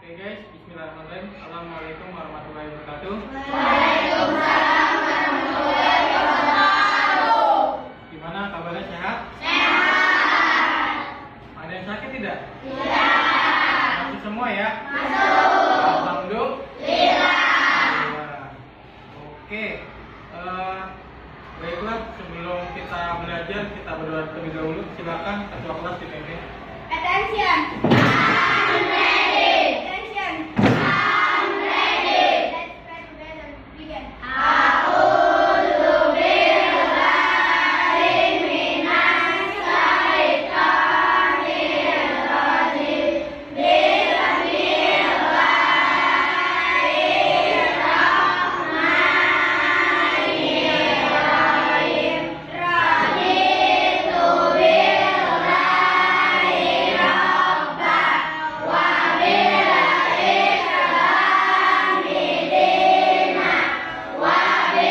Oke guys, bismillahirrahmanirrahim. Assalamualaikum warahmatullahi wabarakatuh. Waalaikumsalam warahmatullahi wabarakatuh. Gimana kabarnya, sehat? Sehat. Ada yang sakit tidak? Tidak. Masuk semua ya? Masuk. Alhamdulillah. Oke. Baiklah, sebelum kita belajar, kita berdoa terlebih dahulu. Silakan ketua kelas dipimpin. Attention. I'm ready. Attention. I'm ready. Let's pray together. Begin. A'udzu billahi minas syaitonir rajim. Bismillahirrahmanirrahim. Raditu billahi rabban wa bil islami dinan wa bi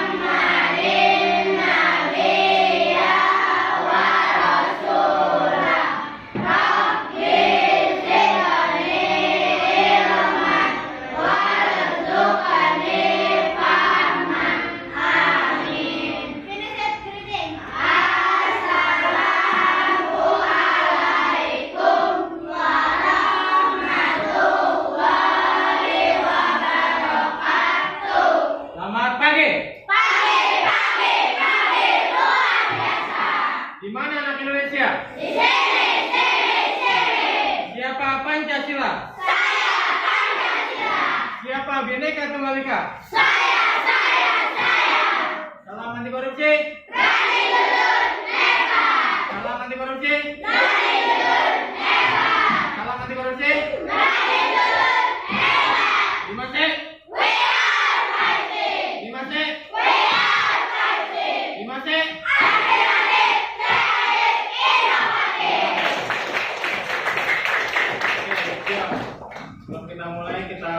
Muhammadin nabiyya wa rasulah. Rabbi zidni ilman warzuqni fahman. Amin. Finish it, greeting. Assalamualaikum warahmatullahi wabarakatuh. Selamat pagi. Pagi, luar biasa. Di mana anak Indonesia? Di sini. Siapa Pancasila? Saya Pancasila. Siapa Bhinneka Tunggal Ika? Saya. Salam anti korupsi. Berani jujur, nekat. Salam anti korupsi. Berani jujur, nekat. Salam anti korupsi. Berani jujur, nekat. Dimasek. We are fighting. Dimasek. We are fighting. Dimasek. Adik-adik, sehat, inovatif. Oke, siap. Sebelum kita mulai, kita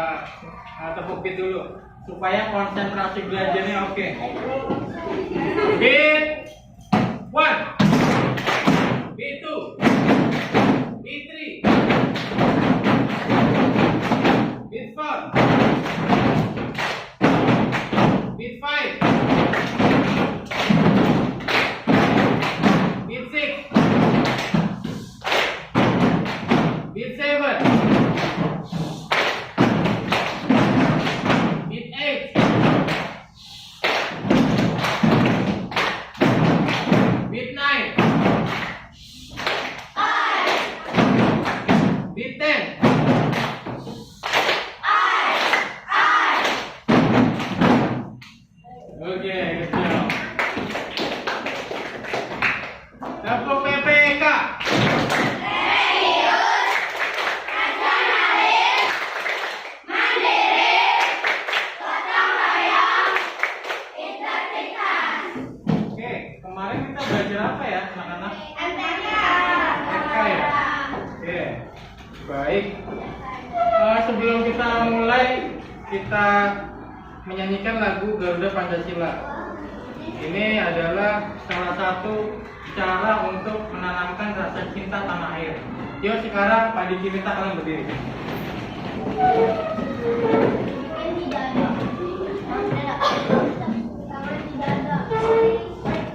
tepuk beat dulu supaya konsentrasi belajarnya oke. Beat 1, beat 2, beat 3, beat 4, beat 5, beat 6, beat 7, beat 8, beat 9, beat 10. Oke, kecil. Tepuk PPK. Serius, nasionalis, mandiri, gotong royong, integritas. Oke, kemarin kita belajar apa ya, anak-anak? MTK. MTK ya? Oke, baik. Sebelum kita mulai, kita menyanyikan lagu Garuda Pancasila. Ini adalah salah satu cara untuk menanamkan rasa cinta tanah air. Yuk sekarang Pak Diki minta kalian berdiri.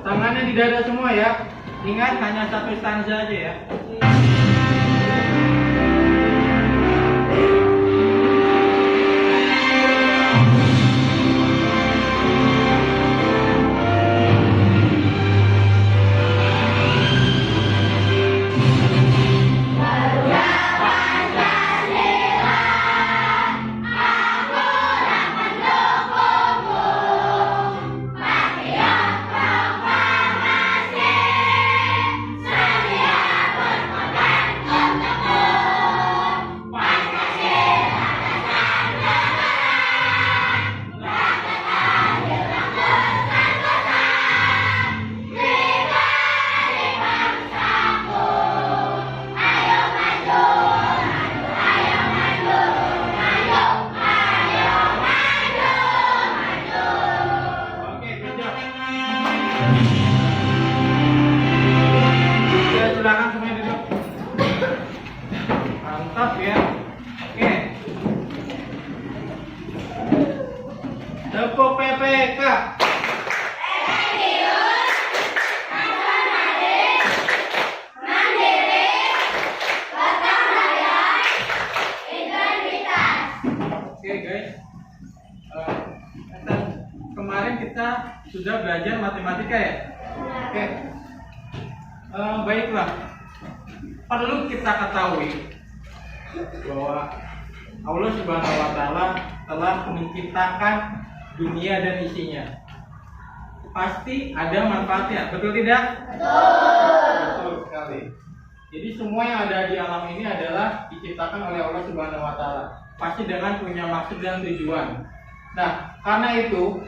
Tangannya di dada semua ya. Ingat hanya satu stanza aja ya. Garuda Pancasila, aku dan pendukungmu. Patriot proklamasi, sedia berkorban untukmu. Pancasila dasar negara, rakyat adil memutuskan kota. Pribadi bangsaku, ayo maju, ayo maju, maju. Oke, kejap. Ya, silakan semuanya duduk. Mantap ya. PK. Religius, nasionalis, mandiri, gotong royong, integritas. Oke guys, kemarin kita sudah belajar matematika ya. Oke, baiklah. Perlu kita ketahui bahwa Allah Subhanahu wa Ta'ala telah menciptakan dunia dan isinya. Pasti ada manfaatnya, betul tidak? Betul sekali. Jadi semua yang ada di alam ini adalah diciptakan oleh Allah Subhanahu wa Ta'ala. Pasti dengan punya maksud dan tujuan. Nah, karena itu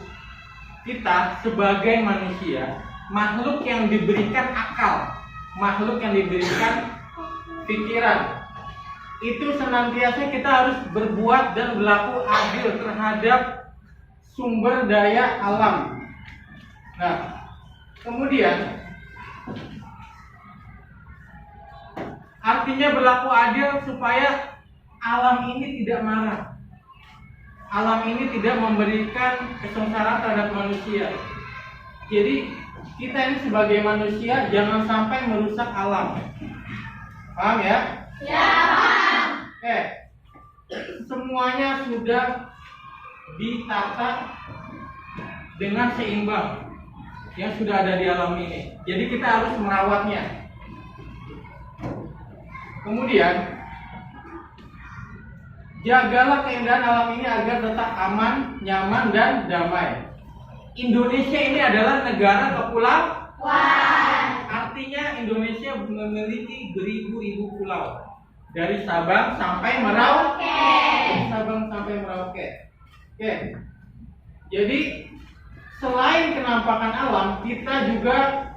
kita sebagai manusia, makhluk yang diberikan akal, makhluk yang diberikan pikiran, itu senantiasa kita harus berbuat dan berlaku adil terhadap sumber daya alam. Nah, kemudian artinya berlaku adil supaya alam ini tidak marah. Alam ini tidak memberikan kesengsaraan terhadap manusia. Jadi kita ini sebagai manusia jangan sampai merusak alam. Paham ya? Ya, paham. Semuanya sudah ditata dengan seimbang yang sudah ada di alam ini. Jadi kita harus merawatnya. Kemudian jagalah keindahan alam ini agar tetap aman, nyaman, dan damai. Indonesia ini adalah negara kepulauan. Artinya Indonesia memiliki beribu-ribu pulau. Dari Sabang sampai Merauke. Sabang sampai Merauke. Oke. Jadi selain kenampakan alam, kita juga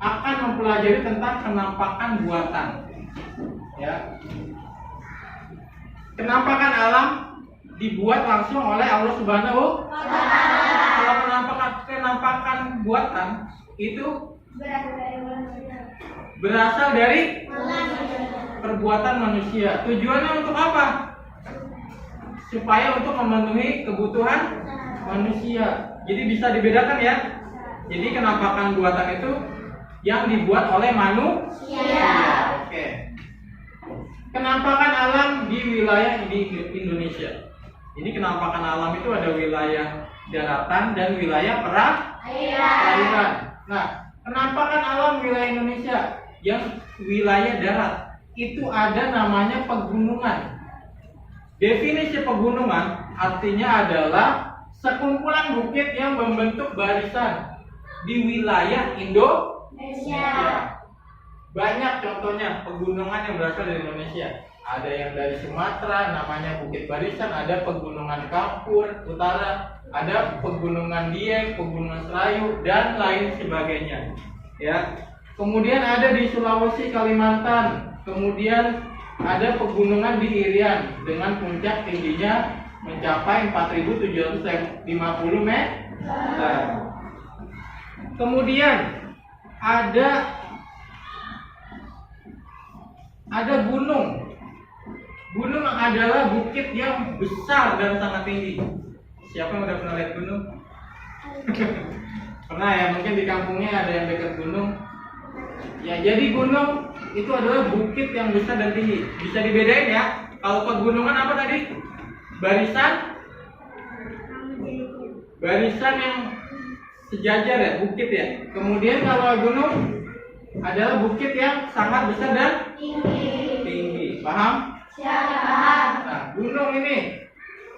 akan mempelajari tentang kenampakan buatan. Ya. Kenampakan alam dibuat langsung oleh Allah Subhanahu wa Ta'ala. Kalau kenampakan buatan itu berasal dari perbuatan manusia. Tujuannya untuk apa? Supaya untuk memenuhi kebutuhan manusia. Jadi bisa dibedakan ya. Jadi kenampakan buatan itu yang dibuat oleh manusia. Oke. Kenampakan alam di wilayah di Indonesia. Ini kenampakan alam itu ada wilayah daratan dan wilayah perairan. Nah, kenampakan alam wilayah Indonesia yang wilayah darat itu ada namanya pegunungan. Definisi pegunungan artinya adalah sekumpulan bukit yang membentuk barisan di wilayah Indonesia. Banyak contohnya pegunungan yang berasal dari Indonesia. Ada yang dari Sumatera, namanya Bukit Barisan. Ada pegunungan Kapur Utara, ada pegunungan Dieng, pegunungan Serayu, dan lain sebagainya. Ya. Kemudian ada di Sulawesi, Kalimantan. Kemudian ada pegunungan di Irian dengan puncak tingginya mencapai 4.750 meter. Kemudian ada gunung. Gunung adalah bukit yang besar dan sangat tinggi. Siapa yang udah pernah lihat gunung? Pernah ya, mungkin di kampungnya ada yang dekat gunung. Ya, jadi gunung itu adalah bukit yang besar dan tinggi. Bisa dibedain ya. Kalau pegunungan apa tadi? Barisan yang sejajar ya, bukit ya. Kemudian kalau gunung adalah bukit yang sangat besar dan tinggi. Paham? Siapa paham? Nah, gunung ini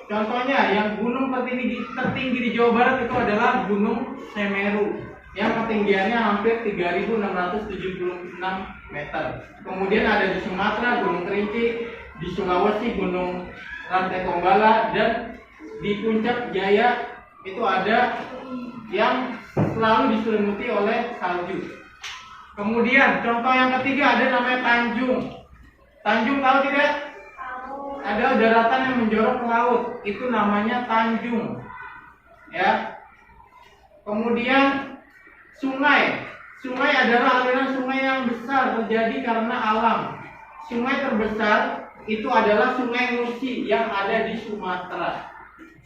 contohnya yang gunung tertinggi di Jawa Barat itu adalah Gunung Semeru yang ketinggiannya hampir 3.676 meter. Kemudian ada di Sumatera Gunung Kerinci, di Sulawesi Gunung Rantai Kombala, dan di Puncak Jaya itu ada yang selalu diselimuti oleh salju. Kemudian contoh yang ketiga ada namanya Tanjung. Tanjung tahu tidak? Ada daratan yang menjorok ke laut, itu namanya Tanjung. Ya. Kemudian sungai. Sungai adalah aliran sungai yang besar terjadi karena alam. Sungai terbesar itu adalah Sungai Musi yang ada di Sumatera.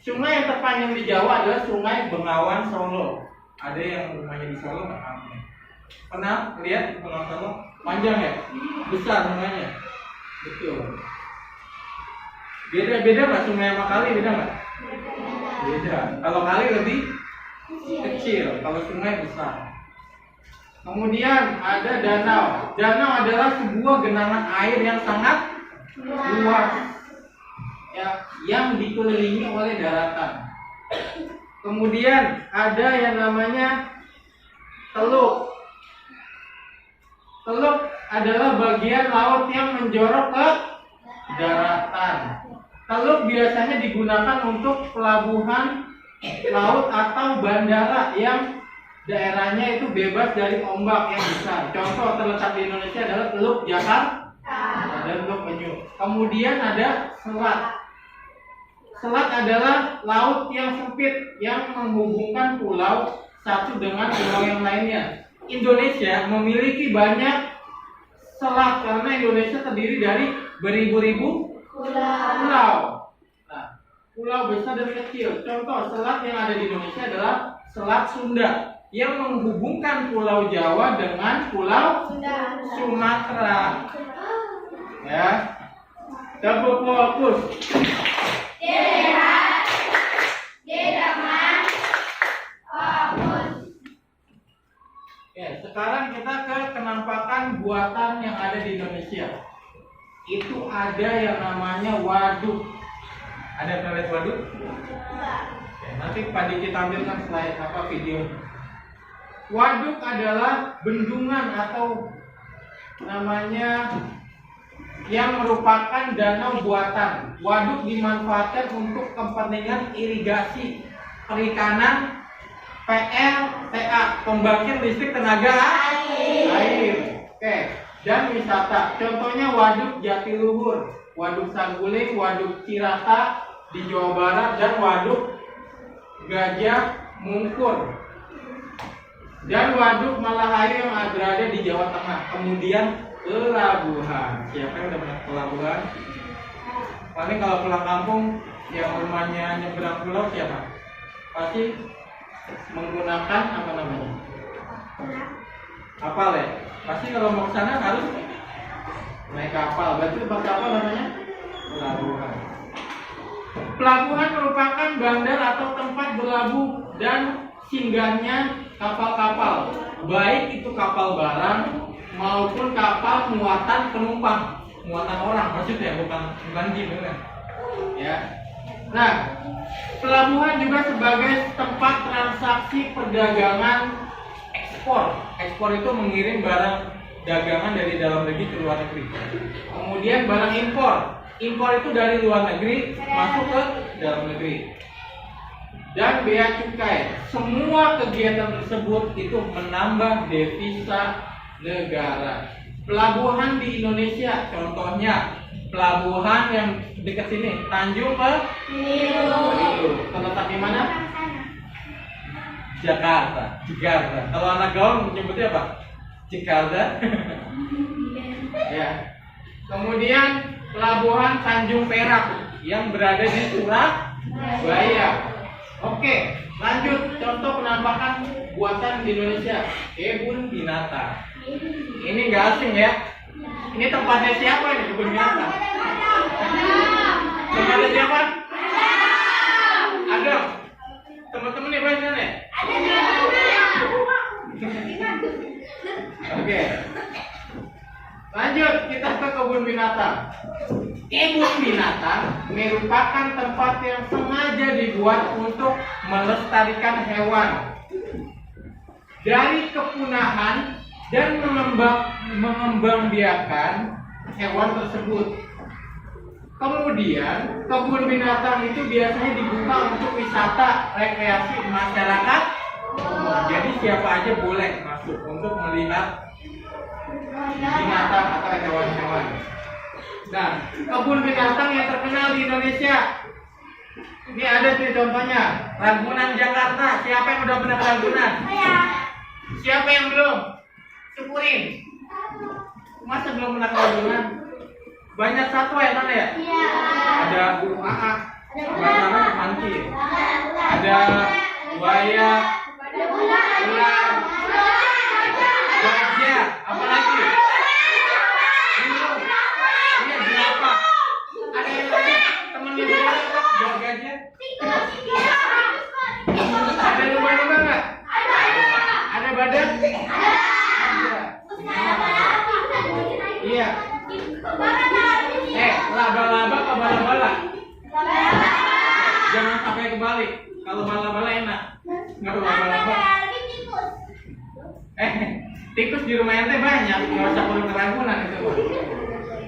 Sungai yang terpanjang di Jawa adalah Sungai Bengawan Solo. Ada yang rumahnya di Solo nggak tahu? Pernah lihat Bengawan Solo? Panjang ya? Besar sungainya. Betul. Beda nggak sungai sama kali? Beda nggak? Beda. Kalau kali lebih kecil, kalau sungai besar. Kemudian ada danau. Danau adalah sebuah genangan air yang sangat luas, ya, yang dikelilingi oleh daratan. Kemudian ada yang namanya teluk. Teluk adalah bagian laut yang menjorok ke daratan. Teluk biasanya digunakan untuk pelabuhan laut atau bandara yang daerahnya itu bebas dari ombak yang besar. Contoh terletak di Indonesia adalah Teluk Jakarta dan Teluk Penyu. Kemudian ada selat. Selat adalah laut yang sempit yang menghubungkan pulau satu dengan pulau yang lainnya. Indonesia memiliki banyak selat karena Indonesia terdiri dari beribu-ribu pulau. Nah, pulau besar dan kecil. Contoh selat yang ada di Indonesia adalah Selat Sunda yang menghubungkan Pulau Jawa dengan Pulau Sumatera. Ya, tepuk fokus. Dilihat di depan fokus. Ya, sekarang kita ke kenampakan buatan yang ada di Indonesia. Itu ada yang namanya waduk. Ada pernah lihat waduk? Oke, nanti Pak Diki tampilkan slide video. Waduk adalah bendungan atau namanya yang merupakan danau buatan. Waduk dimanfaatkan untuk kepentingan irigasi, perikanan, PLTA, pembangkit listrik tenaga air. Oke, dan wisata. Contohnya Waduk Jatiluhur, Waduk Saguling, Waduk Cirata di Jawa Barat, dan Waduk Gajah Mungkur. Dan Waduk Malahayu yang berada di Jawa Tengah. Kemudian pelabuhan. Siapa yang udah pernah pelabuhan? Paling kalau pulang kampung yang rumahnya nyebrang pulau siapa? Pasti menggunakan apa namanya? Kapal ya. Pasti kalau mau ke sana harus naik kapal. Berarti tempat kapal namanya pelabuhan. Pelabuhan merupakan bandar atau tempat berlabuh dan singgahnya kapal-kapal, baik itu kapal barang maupun kapal muatan penumpang, muatan orang maksudnya, bukan jeep kan? Ya. Nah, pelabuhan juga sebagai tempat transaksi perdagangan ekspor. Ekspor itu mengirim barang dagangan dari dalam negeri ke luar negeri. Kemudian barang impor. Impor itu dari luar negeri masuk ke dalam negeri. Dan bea cukai. Semua kegiatan tersebut itu menambah devisa negara. Pelabuhan di Indonesia, contohnya pelabuhan yang dekat sini, Tanjung Priok. Terletak di mana? Jakarta. Kalau anak gaul menyebutnya apa? Jakarta. Ya. Kemudian pelabuhan Tanjung Perak yang berada di Surabaya. Oke, lanjut. Contoh penampakan buatan di Indonesia, kebun binatang. Ini nggak asing ya. Ini tempatnya siapa ini, kebun binatang? Tempatnya siapa? Adam. Teman-teman nih banyak nih. Oke. Lanjut, kita ke kebun binatang. Kebun binatang merupakan tempat yang sengaja dibuat untuk melestarikan hewan dari kepunahan dan mengembangbiakan hewan tersebut. Kemudian, kebun binatang itu biasanya dibuka untuk wisata rekreasi masyarakat. Jadi siapa aja boleh masuk untuk melihat binatang atau hewan-hewan. Nah, kebun binatang yang terkenal di Indonesia. Ini ada tuh contohnya, Ragunan Jakarta. Siapa yang udah pernah ke Ragunan? Siapa yang belum? Syukurin. Masa belum pernah ke Ragunan? Banyak satwa ya sana ya? Iya. Ada burung aak, Sama-sama monkey. Ada buaya, ular, gajah, apa lagi? Burung. Iya, jerapah. Ada yang lain? Temen ibu gajah? Ada lumba-lumba nggak? Ada badak? Ada. Iya. Laba-laba apa bala-bala? Jangan sampai kebalik. Kalau bala-bala enak. Nggak laba-laba. Tikus di rumah ente banyak. Nggak usah perlu ke Ragunan itu.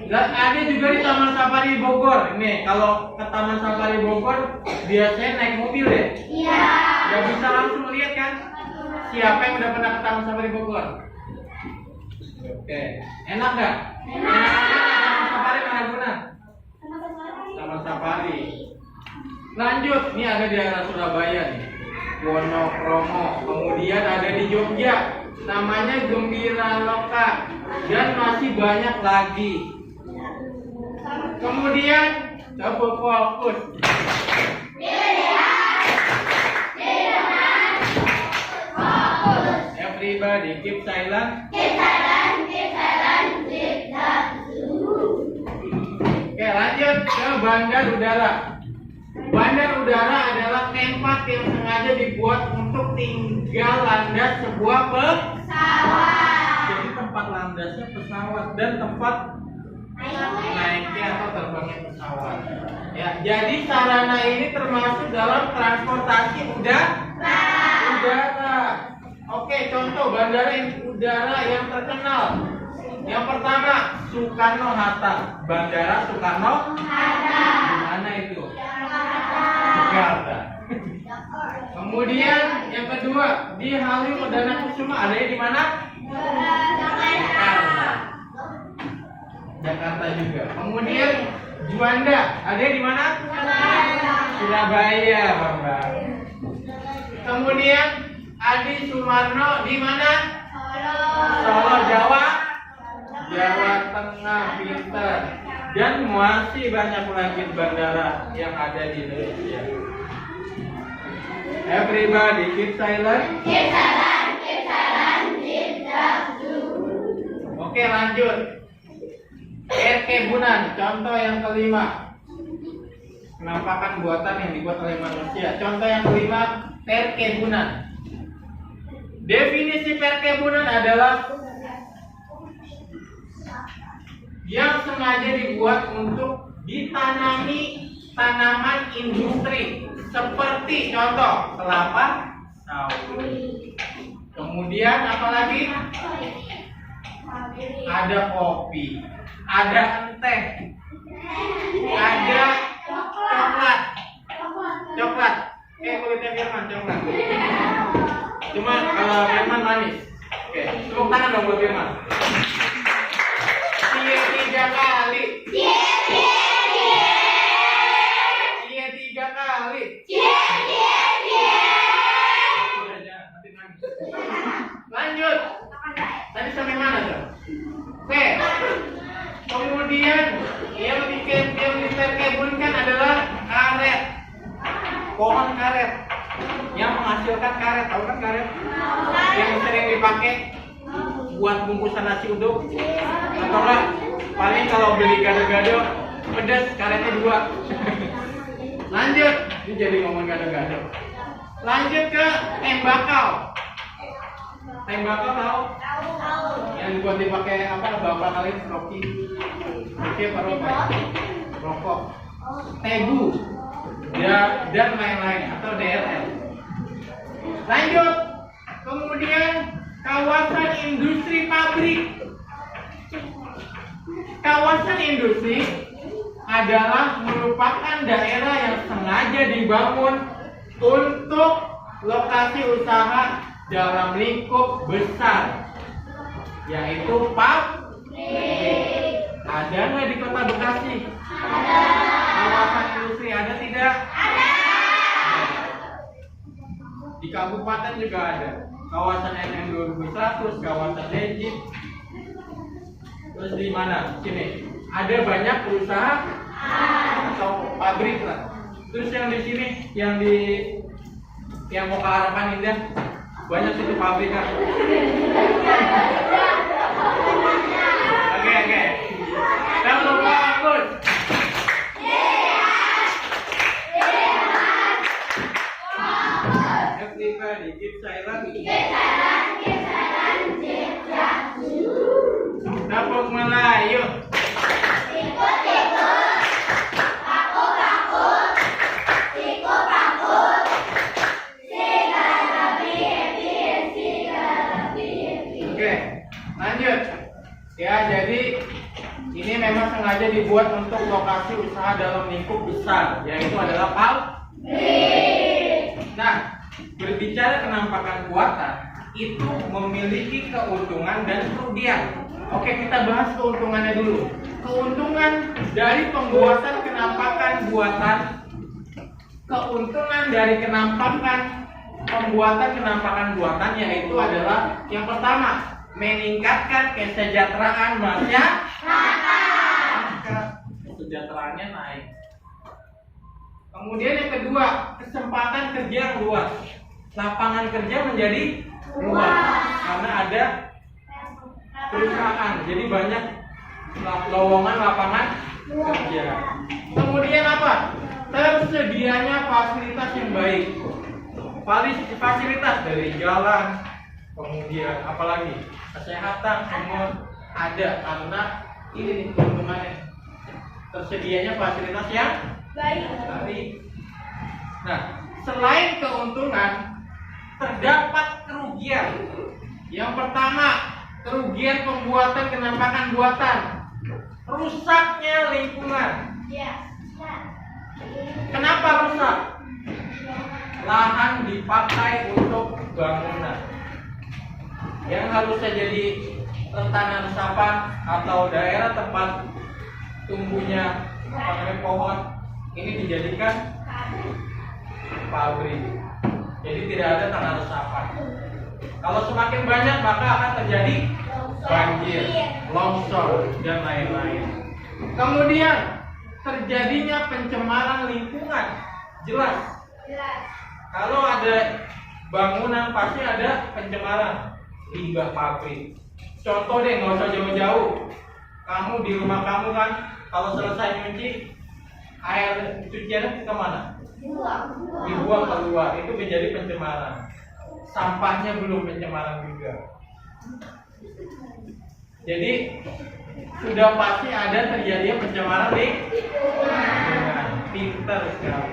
Dan ada juga di Taman Safari Bogor. Nih, kalau ke Taman Safari Bogor biasanya naik mobil ya. Iya. Gak bisa langsung lihat kan? Siapa yang udah pernah ke Taman Safari Bogor? Oke, enak nggak? Enak. Taman Safari mana guna? Taman Safari. Lanjut, ini ada di daerah Surabaya nih, Wonokromo. Kemudian ada di Jogja, namanya Gembira Loka, dan masih banyak lagi. Kemudian coba fokus. Everybody keep silent. Oke, lanjut ke bandar udara. Bandar udara adalah tempat yang sengaja dibuat untuk tinggal landas sebuah pesawat. Jadi tempat landasnya pesawat dan tempat naiknya atau terbangnya pesawat. Ya, jadi sarana ini termasuk dalam transportasi udara. Oke, contoh bandara udara yang terkenal. Yang pertama, Soekarno-Hatta. Bandara Soekarno-Hatta. Di mana itu? Jakarta. Kemudian yang kedua, di Halim Perdana Kusuma. Adanya di mana? Jakarta. Jakarta juga. Kemudian Juanda. Adanya di mana? Surabaya, Bang. Kemudian Adi Sumarno di mana? Solo, Jawa Tengah, pintar. Dan masih banyak lagi bandara yang ada di Indonesia. Everybody keep silent. Oke, lanjut. Perkebunan, contoh yang kelima. Penampakan buatan yang dibuat oleh manusia. Contoh yang kelima, perkebunan. Definisi perkebunan adalah yang sengaja dibuat untuk ditanami tanaman industri seperti contoh kelapa sawit. Kemudian apalagi? Ada kopi, ada teh, ada coklat. Kulitnya Firman coklat. Cuma kalau Firman manis. Oke, tepuk tangan dong buat Firman. Cie 3 kali. Cie 3 kali. Lanjut. Tadi sampai mana tuh? Oke. Kemudian yang dikebunkan adalah karet. Pohon karet yang menghasilkan karet. Tahu kan karet? Yang sering dipakai buat bungkusan nasi uduk. Atau enggak paling kalau beli gado-gado pedas karetnya 2. Lanjut, ini jadi ngomong gado-gado. Lanjut ke tembakau. Tembakau tahu? Yang buat dipakai apa? Bapak kalian roki. Oke, rokok. Tebu. Dan lain-lain atau DLL. Lanjut. Kemudian kawasan industri pabrik. Kawasan industri adalah merupakan daerah yang sengaja dibangun untuk lokasi usaha dalam lingkup besar, yaitu pabrik. Ada nggak di kota Bekasi? Ada. Kawasan industri ada tidak? Ada. Di kabupaten juga ada. Kawasan NM 2100, kawasan Legit. Terus di mana? Sini. Ada banyak perusahaan atau pabrik lah. Terus yang di sini, yang mau ke harapan indah, banyak situ pabrikan. Oke. Kamu fokus. Everybody keep silent. Dapur Melayu. Oke, lanjut. Ya, jadi ini memang sengaja dibuat untuk lokasi usaha dalam lingkup besar, yaitu adalah pabrik. Nah, berbicara kenampakan buatan, itu memiliki keuntungan dan kerugian. Oke, kita bahas keuntungannya dulu. Keuntungan dari pembuatan kenampakan buatan, keuntungan dari pembuatan kenampakan buatan yaitu adalah yang pertama, meningkatkan kesejahteraan masyarakat. Kesejahteraannya naik. Kemudian yang kedua, kesempatan kerja yang luas. Lapangan kerja menjadi luas karena ada perusahaan, jadi banyak lowongan lapangan kerja. Kemudian apa? Tersedianya fasilitas yang baik. Fasilitas dari jalan, kemudian apalagi kesehatan semua ada karena ini nih keuntungannya. Tersedianya fasilitas yang baik. Nah, selain keuntungan, terdapat kerugian. Yang pertama, kerugian pembuatan kenampakan buatan, rusaknya lingkungan. Kenapa rusak? Lahan dipakai untuk bangunan yang harusnya jadi tanah resapan atau daerah tempat tumbuhnya pohon, ini dijadikan pabrik. Jadi tidak ada tanah resapan. Kalau semakin banyak maka akan terjadi banjir, longsor, dan lain-lain. Kemudian terjadinya pencemaran lingkungan. Jelas. Kalau ada bangunan pasti ada pencemaran, limbah pabrik. Contoh deh, nggak usah jauh-jauh. Kamu di rumah kamu kan, kalau selesai nyuci, air cuciannya ke mana? Dibuang keluar, itu menjadi pencemaran. Sampahnya belum pencemaran juga. Jadi sudah pasti ada terjadinya pencemaran di lingkungan. Pintar sekali.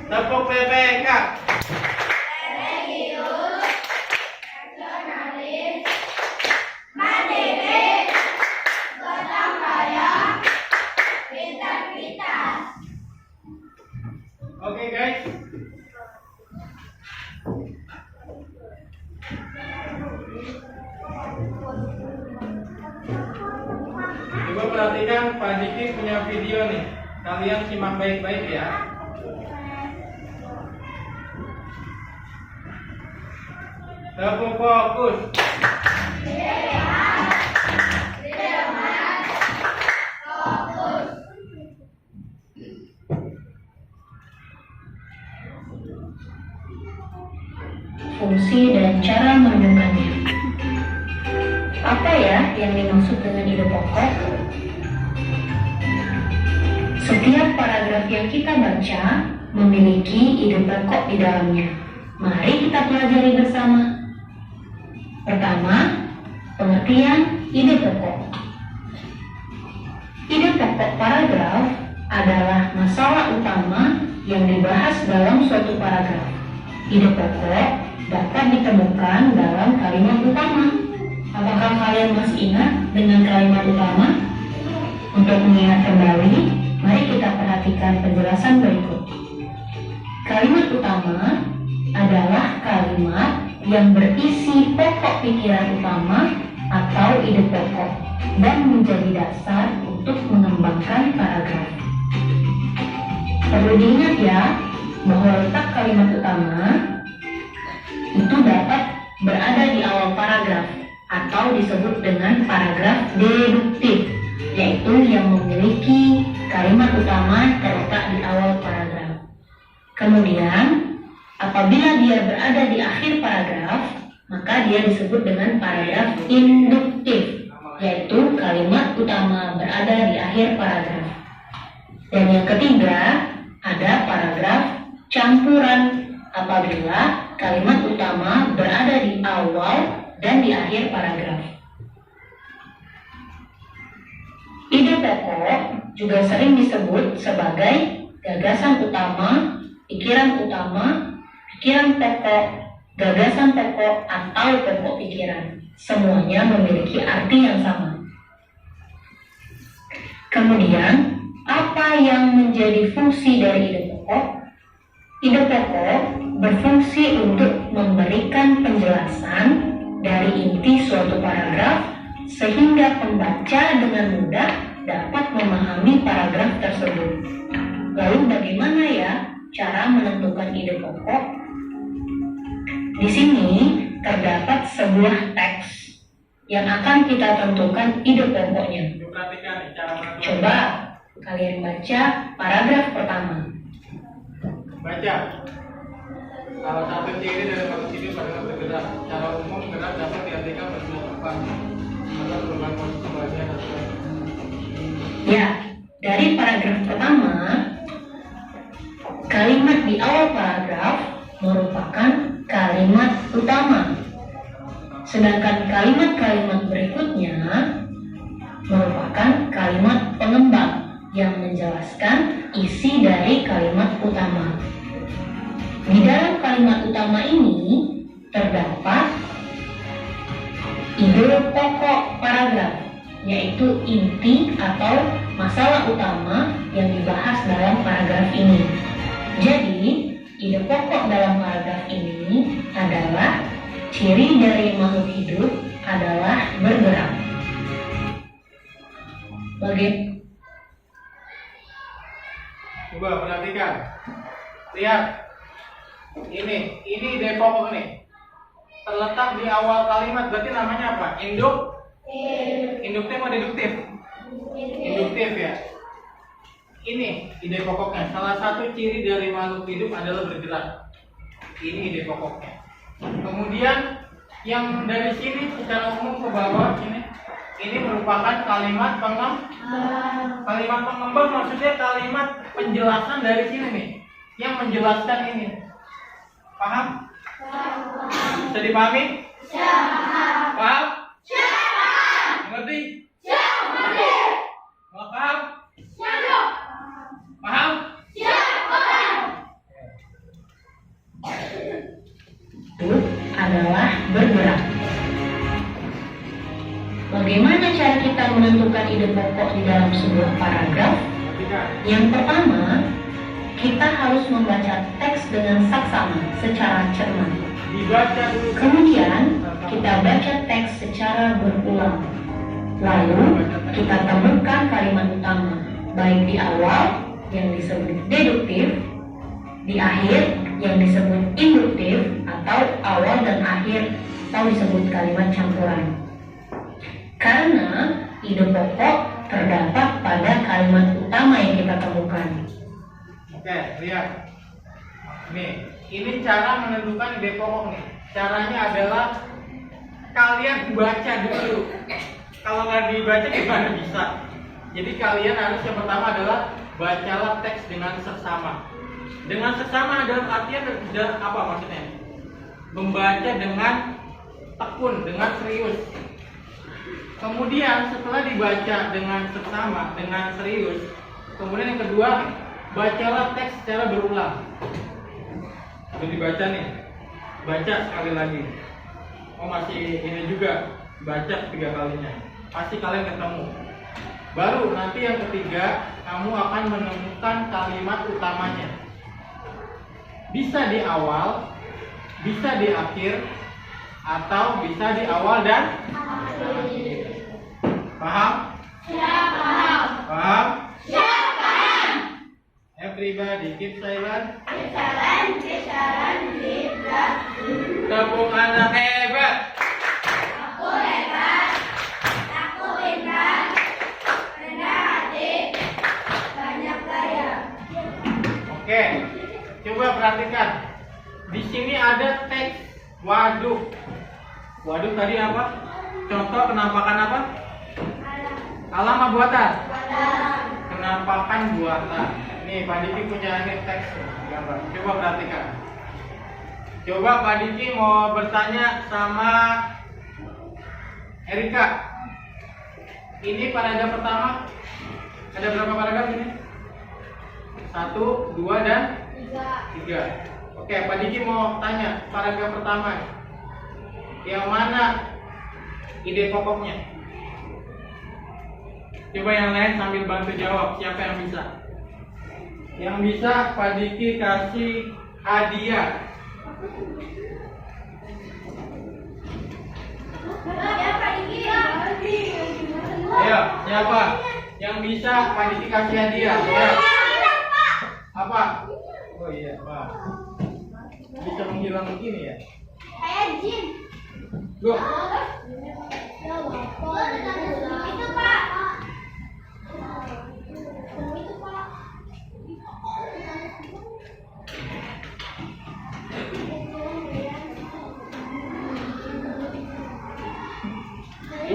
Tepuk PPK. Oke guys. Coba perhatikan Pak Diki punya video nih. Kalian simak baik-baik ya. Tepuk fokus. Fungsi dan cara menemukannya. Apa ya yang dimaksud dengan ide pokok? Setiap paragraf yang kita baca memiliki ide pokok di dalamnya. Mari kita pelajari bersama. Pertama, pengertian ide pokok. Ide pokok paragraf adalah masalah utama yang dibahas dalam suatu paragraf. Ide pokok dapat ditemukan dalam kalimat utama. Apakah kalian masih ingat dengan kalimat utama? Untuk mengingat kembali, mari kita perhatikan penjelasan berikut. Kalimat utama adalah kalimat yang berisi pokok pikiran utama atau ide pokok dan menjadi dasar untuk mengembangkan paragraf. Perlu diingat ya, bahwa letak kalimat utama itu dapat berada di awal paragraf atau disebut dengan paragraf deduktif, yaitu yang memiliki kalimat utama Kemudian, apabila dia berada di akhir paragraf, maka dia disebut dengan paragraf induktif, yaitu kalimat utama berada di akhir paragraf. Dan yang ketiga, ada paragraf campuran, apabila kalimat utama berada di awal dan di akhir paragraf. Ide pokok juga sering disebut sebagai gagasan utama, pikiran pokok, gagasan pokok, atau pokok pikiran. Semuanya memiliki arti yang sama. Kemudian, apa yang menjadi fungsi dari ide pokok? Ide pokok berfungsi untuk memberikan penjelasan dari inti suatu paragraf sehingga pembaca dengan mudah dapat memahami paragraf tersebut. Lalu bagaimana ya cara menentukan ide pokok? Di sini terdapat sebuah teks yang akan kita tentukan ide pokoknya. Coba kalian baca paragraf pertama. Baca. Salah satu ciri dari makhluk hidup adalah bergerak. Secara umum gerak dapat diartikan berdua tempat atau perubahan posisi bagian atau. Ya, dari paragraf pertama, kalimat di awal paragraf merupakan kalimat utama. Sedangkan kalimat-kalimat berikutnya merupakan kalimat pengembang yang menjelaskan isi dari kalimat utama. Di dalam kalimat utama ini terdapat ide pokok paragraf, yaitu inti atau masalah utama yang dibahas dalam paragraf ini. Jadi, ide pokok dalam paragraf ini adalah ciri dari makhluk hidup adalah bergerak. Coba perhatikan. Lihat. Ini ide pokok nih. Terletak di awal kalimat, berarti namanya apa? Induktif atau deduktif? Induktif ya. Ini ide pokoknya. Salah satu ciri dari makhluk hidup adalah bergerak. Ini ide pokoknya. Kemudian yang dari sini secara umum ke bawah ini merupakan kalimat pengembang, maksudnya kalimat penjelasan dari sini nih, yang menjelaskan ini. Paham? Bisa dipahami? Paham? Mengerti? Paham? Paham? Itu adalah bergerak. Bagaimana cara kita menentukan ide pokok di dalam sebuah paragraf? Yang pertama, kita harus membaca teks dengan saksama secara cermat. Dibaca dulu. Kemudian, kita baca teks secara berulang. Lalu, kita temukan kalimat utama, baik di awal yang disebut deduktif, di akhir yang disebut induktif, atau awal dan akhir atau disebut kalimat campuran. Karena ide pokok terdapat pada kalimat utama yang kita temukan. Oke, lihat. Ini cara menentukan ide pokok nih. Caranya adalah kalian baca dulu. Kalau nggak dibaca gimana bisa? Jadi kalian harus yang pertama adalah bacalah teks dengan seksama. Dengan seksama dalam artian apa maksudnya? Membaca dengan tekun, dengan serius. Kemudian setelah dibaca dengan seksama, dengan serius, kemudian yang kedua, bacalah teks secara berulang. Sudah dibaca nih, baca sekali lagi. Oh masih ini juga, baca 3 kalinya. Pasti kalian ketemu. Baru nanti yang ketiga, kamu akan menemukan kalimat utamanya. Bisa di awal, bisa di akhir, atau bisa di awal dan akhir. Paham? Paham? Everybody keep silent. Tepuk anak hebat. Aku hebat, aku pintar, rendah hati, banyak gaya. Oke. Coba perhatikan. Di sini ada teks waduk. Waduk tadi apa? Contoh penampakan apa? Alam apa buatan? Penampakan buatan. Nih, Pak Diki punya ini teks gambar. Coba perhatikan. Coba Pak Diki mau bertanya sama Erika. Ini paragraf pertama. Ada berapa paragraf ini? 1, 2, dan 3. Oke, Pak Diki mau tanya paragraf pertama. Yang mana ide pokoknya? Coba yang lain sambil bantu jawab. Siapa yang bisa? Yang bisa Pak Diki kasih hadiah. Ayo, siapa yang bisa Pak Diki kasih hadiah? Ya. Apa? Oh iya, Pak. Bisa menghilang begini ya? Kayak jin. Loh, Itu Pak. Itu Pak.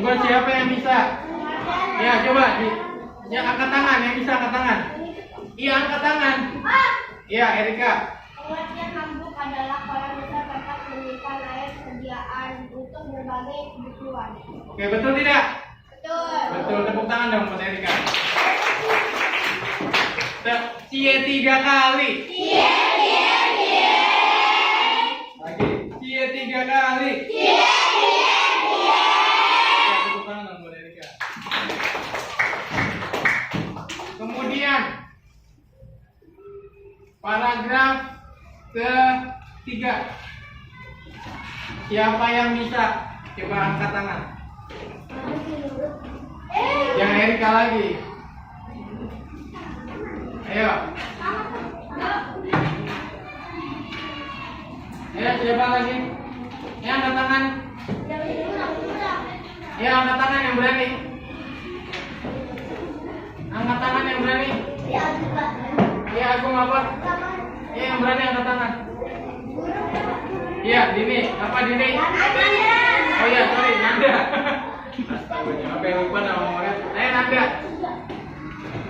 coba siapa yang bisa? Ya, coba. Ya, angkat tangan. Yang bisa angkat tangan. Iya, angkat tangan. Iya, Erika. Pengertian handuk adalah kolam besar tempat menyimpan air sediaan untuk berbagai kebutuhan. Oke, betul tidak? Betul. Betul, tepuk tangan dong buat Erika. Cie 3 kali. Lagi. Cie 3 kali. Oke, tepuk tangan dong buat Erika. Kemudian paragraf ketiga. Siapa yang bisa? Coba angkat tangan. Yang Erika lagi. Ayo. Ayo, siapa lagi? Ya, angkat tangan. Ya, angkat tangan yang berani. Angkat tangan yang berani. Ya, aku apa? Ya, yang berani angkat tangan. Iya, Dini. Apa Dini? Oh iya, sorry, Nanda. Astaga, apa yang lupa nama murid? Ayo, Nanda.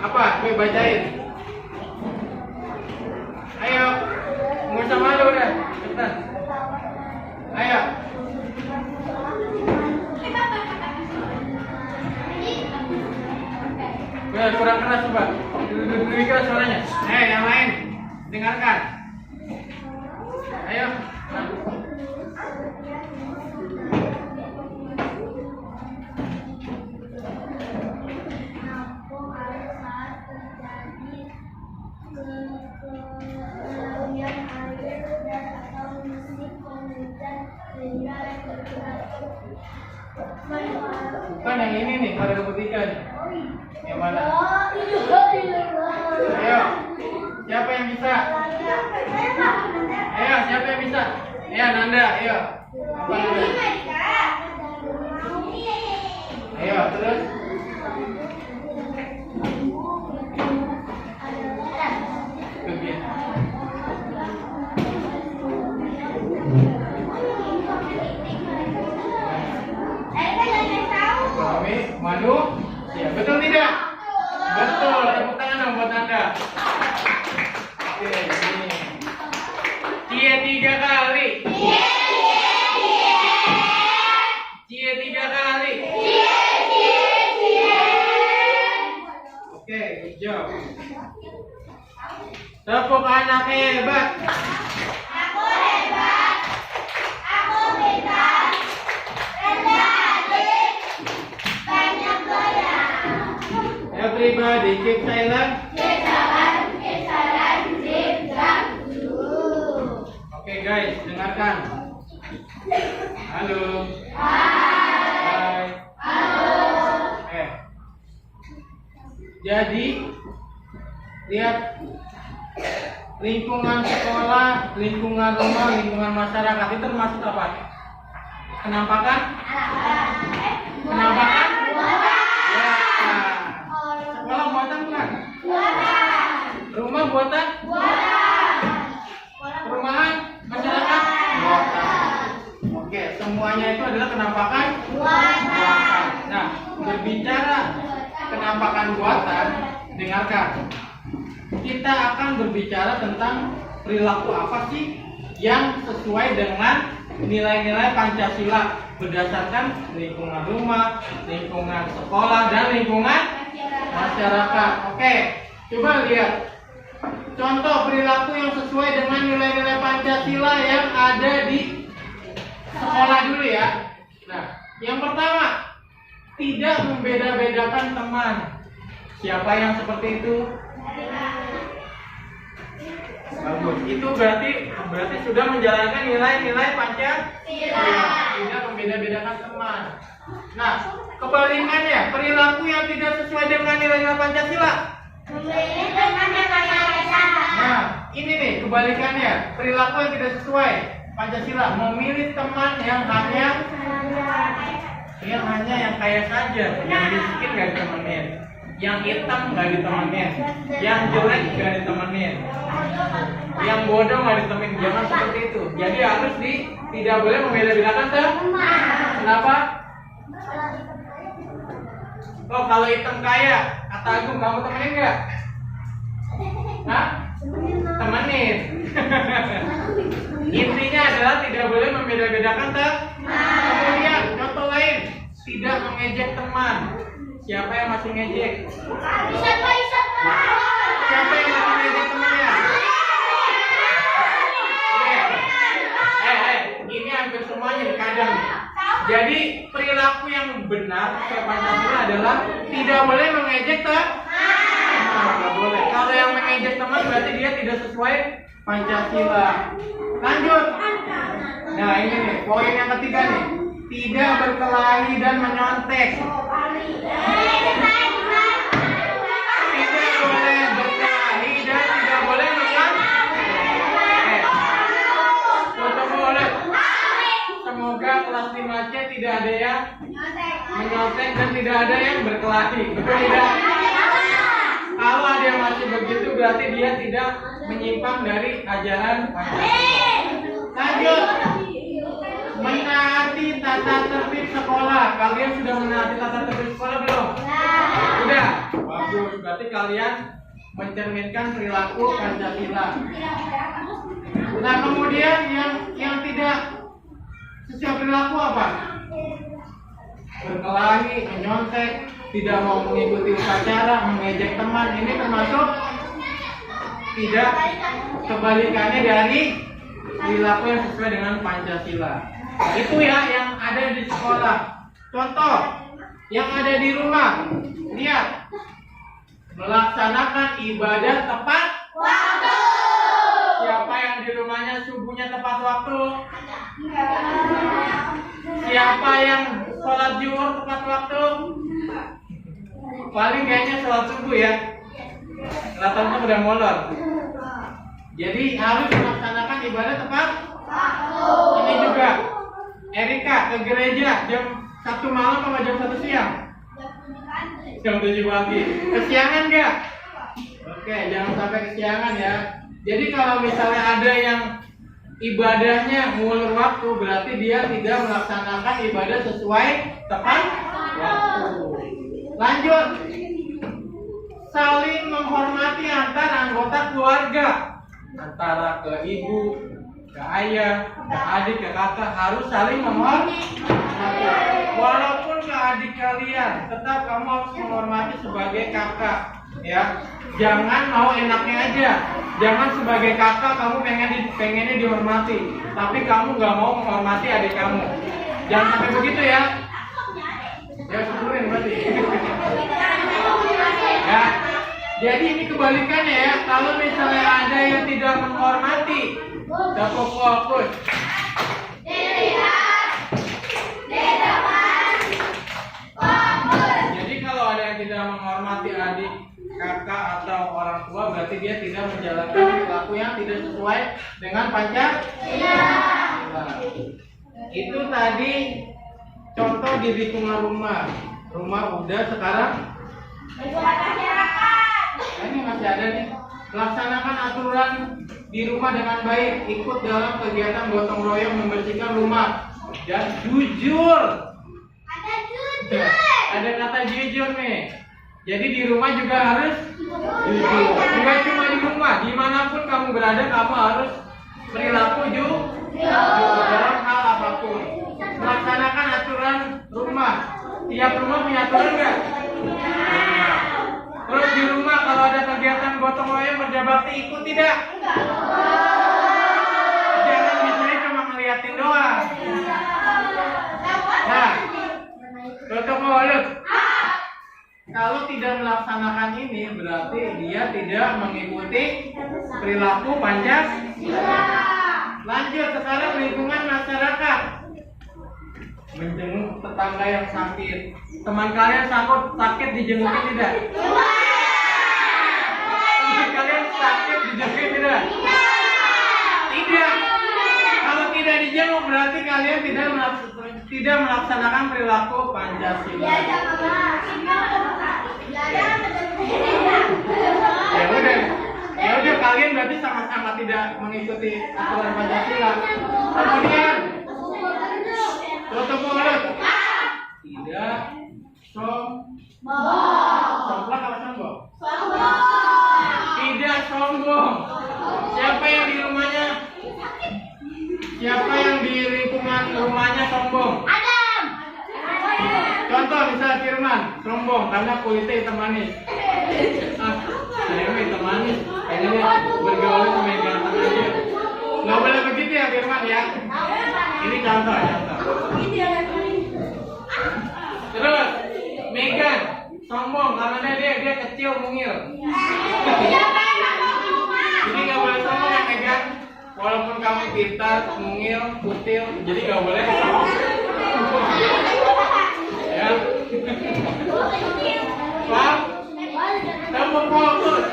Apa? Gue bacain. Ayo. Nggak usah malu udah. Cepetan. Ayo. Udah, kurang keras coba. Lebih keras suaranya. Yang lain. Dengarkan. Ayo. Bukan yang ini nih, pada ketiga nih. Yang mana? Ayo. Siapa yang bisa? Ayo, siapa yang bisa? Ya, Nanda, ayo. Apa Nanda? Ayo, terus. Manu? Ya, betul tidak? Betul, tepuk tangan dong buat Nanda. Oke, ini. Cie 3 kali. Cie 3 kali. Oke, good job. Tepuk anak hebat. Aku hebat. Aku pintar. Rendah hati. Banyak goyang. Everybody keep silent. Keep silent, keep drunk. Oke guys, dengarkan. Halo. Hai. Hai. Jadi lihat lingkungan sekolah, lingkungan rumah, lingkungan masyarakat itu termasuk apa? Penampakan? Penampakan? Ya. Sekolah buatan bukan? Rumah buatan? berbicara penampakan buatan, dengarkan. Kita akan berbicara tentang perilaku apa sih yang sesuai dengan nilai-nilai Pancasila berdasarkan lingkungan rumah, lingkungan sekolah, dan lingkungan masyarakat. Oke, coba lihat contoh perilaku yang sesuai dengan nilai-nilai Pancasila yang ada di sekolah dulu ya. Nah, yang pertama, tidak membeda-bedakan teman. Siapa yang seperti itu? Bagus. Itu berarti sudah menjalankan nilai-nilai Pancasila. Tidak membeda-bedakan teman. Nah, kebalikannya, perilaku yang tidak sesuai dengan nilai-nilai Pancasila. Nah, ini nih kebalikannya, perilaku yang tidak sesuai Pancasila, memilih teman yang hanya yang kaya saja, yang miskin gak ditemenin, yang hitam gak ditemenin, yang jelek gak ditemenin, yang bodoh gak ditemenin. Jangan seperti itu. Jadi harus tidak boleh membeda-bedakan teman. Kenapa? Oh, kalau hitam kaya, kata Agung, kamu temenin nggak? Hah? Temenin. Intinya adalah tidak boleh membeda-bedakan teman. Kemudian contoh lain, tidak mengejek teman. Siapa yang masih ngejek? Siapa yang masih ngejek temannya? Ini hampir semuanya nih, kadang. Jadi perilaku yang benar sesuai Pancasila adalah tidak boleh mengejek teman. Tidak boleh. Kalau yang mengejek teman berarti dia tidak sesuai Pancasila. Lanjut. Nah, ini nih poin yang ketiga nih, tidak berkelahi dan menyontek. Tidak boleh berkelahi dan tidak boleh menyontek. Boleh. Semoga kelas 5C tidak ada yang menyontek dan tidak ada yang berkelahi. Betul tidak? Kalau ada yang masih begitu berarti dia tidak menyimpang dari ajaran Pancasila. Lanjut. Menaati tata tertib sekolah. Kalian sudah menaati tata tertib sekolah belum? Sudah. Bagus. Berarti kalian mencerminkan perilaku Pancasila. Nah, kemudian yang tidak sesuai perilaku apa? Berkelahi, menyontek, tidak mau mengikuti upacara, mengejek teman. Ini termasuk tidak kebalikannya dari perilaku yang sesuai dengan Pancasila. Itu ya yang ada di sekolah. Contoh yang ada di rumah. Lihat, melaksanakan ibadah tepat waktu. Siapa yang di rumahnya subuhnya tepat waktu? Siapa yang sholat zuhur tepat waktu? Paling kayaknya sholat subuh ya. Rata-rata udah molor. Jadi harus melaksanakan ibadah tepat waktu. Ini juga Erika ke gereja jam 1 malam sama jam 1 siang? Jam 7 pagi. Kesiangan nggak? Oke, jangan sampai kesiangan ya. Jadi kalau misalnya ada yang ibadahnya ngulur waktu, berarti dia tidak melaksanakan ibadah sesuai tepat waktu. Lanjut. Saling menghormati antar anggota keluarga. Antara ke ibu, ke ayah, ke adik, ke kakak harus saling menghormati. Walaupun ke adik kalian, tetap kamu harus menghormati sebagai kakak. Ya, jangan mau enaknya aja. Jangan sebagai kakak kamu pengennya dihormati, tapi kamu nggak mau menghormati adik kamu. Jangan sampai begitu ya. Ya, syukurin berarti. Ya, jadi ini kebalikannya ya. Kalau misalnya ada yang tidak menghormati, dapat fokus. Jadi kalau ada yang tidak menghormati adik, kakak atau orang tua, berarti dia tidak menjalankan perilaku yang tidak sesuai dengan Pancasila. Itu tadi contoh di lingkungan rumah. Rumah udah, sekarang ini masih ada nih. Laksanakan aturan di rumah dengan baik. Ikut dalam kegiatan gotong royong membersihkan rumah dan jujur. Ada kata jujur nih. Jadi di rumah juga harus jujur. Bukan cuma di rumah, dimanapun kamu berada kamu harus perilaku jujur dalam hal apapun. Melaksanakan aturan rumah. Tiap rumah punya aturan nggak? Terus di rumah kalau ada kegiatan gotong royong kerja bakti ikut tidak? Jangan misalnya cuma ngeliatin doang. Nah, tutup mulut. Kalau tidak melaksanakan ini berarti dia tidak mengikuti perilaku Pancasila. Lanjut sekarang lingkungan masyarakat. Menjenguk tetangga yang sakit. Teman kalian sakit dijengukin tidak? Teman kalian sakit dijengukin tidak? Tidak. Kalau tidak dijenguk berarti kalian tidak melaksanakan perilaku Pancasila. Ya udah kalian berarti sama-sama tidak mengikuti aturan Pancasila. Kemudian tutup mulut. Tidak somplak apa sombong? Tidak sombong. Siapa yang di rumahnya? Siapa yang di lingkungan rumahnya sombong? Contoh misal Firman sombong karena kulitnya hitam manis. Saya hitam manis. Kayaknya dia bergaul sama yang ganteng aja. Nggak boleh begitu ya Firman ya. Ini contoh. Terus Megan sombong karena dia kecil mungil. Jadi nggak boleh sombong ya Megan. Walaupun kamu pintar, mungil, kutil, jadi nggak boleh sombong. Ya. Paham? Kamu fokus.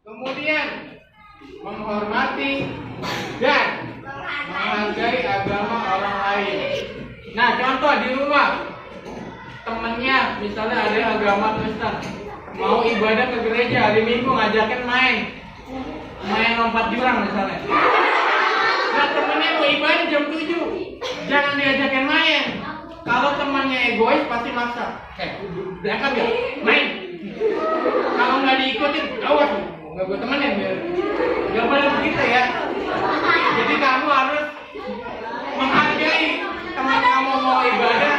Kemudian menghormati dan menghargai agama orang lain. Nah, contoh di rumah temennya misalnya ada agama Kristen, mau ibadah ke gereja hari Minggu ngajakin main lompat jurang misalnya. Nah, temennya mau ibadah jam 7, jangan diajakin main. Kalau temannya egois pasti maksa. Berangkat ya, main. Kalau nggak diikutin, awas, nggak gue temenin biar. Nggak boleh begitu ya. Jadi kamu harus menghargai teman kamu mau ibadah.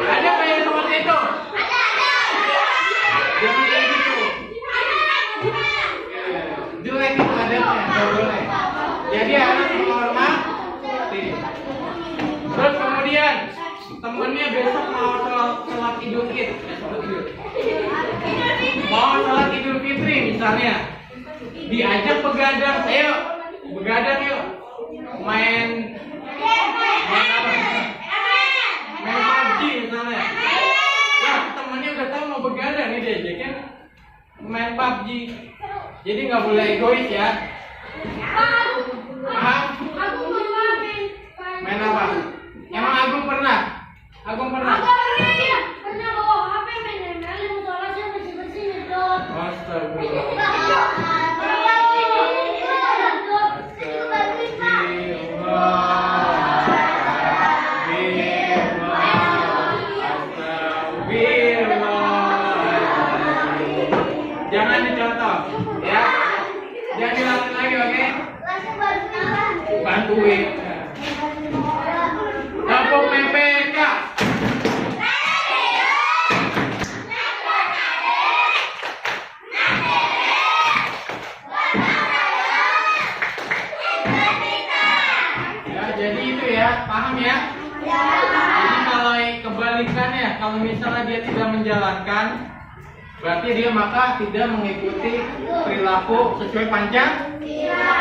Ada nggak yang seperti itu? Jangan kayak gitu. Jelek itu adanya, nggak boleh. Jadi harus menghormati. Terus kemudian temennya besok mau sholat Idul Fitri, mau sholat Idul Fitri misalnya, diajak begadang, ayo begadang yuk, main apa? Main PUBG misalnya. Nah, temennya udah tahu mau begadang nih diajakin main PUBG. Jadi nggak boleh egois ya. Paham? Main apa? Emang Agung pernah? Pernah bawa HP main ML yang sholatnya bersih-bersih itu. Jangan dicontoh, ya. Jangan dilakukan lagi, oke? Bantuin. Tepuk PPK. Ya, jadi itu ya, paham ya? Jadi kalau kebalikannya, kalau misalnya dia tidak menjalankan, berarti dia maka tidak mengikuti perilaku sesuai Pancasila.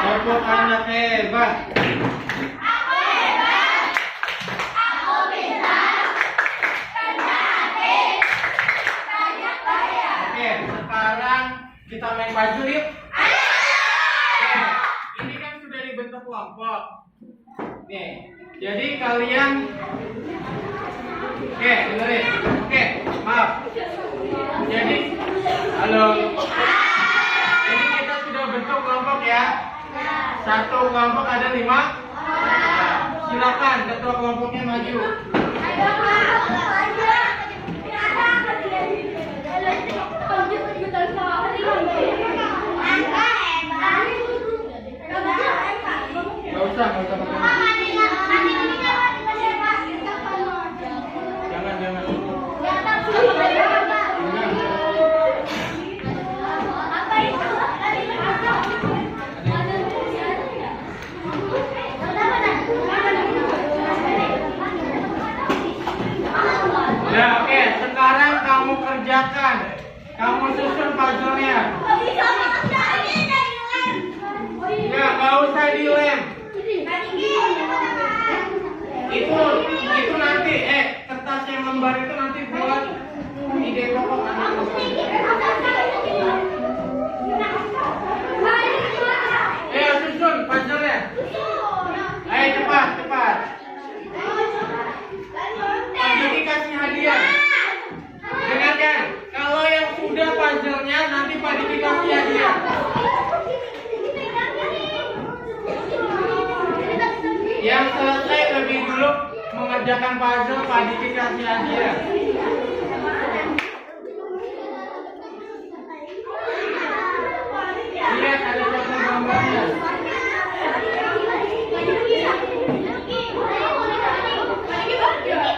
Tepuk anak hebat. Oke, sekarang kita main baju yuk. Ini kan sudah dibentuk kelompok. Nih, jadi kalian dengerin. Maaf. Jadi Halo. Ini kita sudah bentuk kelompok ya. Satu kelompok ada 5. Silakan ketua kelompoknya maju. Gak usah pakai. Jangan. Ya, oke. Sekarang kamu kerjakan. Kamu susun puzzle-nya. Ya, nggak usah dilem. Itu nanti kertas yang lembar itu nanti buat ide pokok anak. Susun puzzle-nya. Ayo cepat. Nanti dikasih hadiah. Dengarkan, kalau yang sudah puzzle-nya nanti Pak Diki kasih hadiah. Yang selesai lebih dulu mengerjakan puzzle Pak Diki kasih hadiah. Lihat ada contoh gambarnya.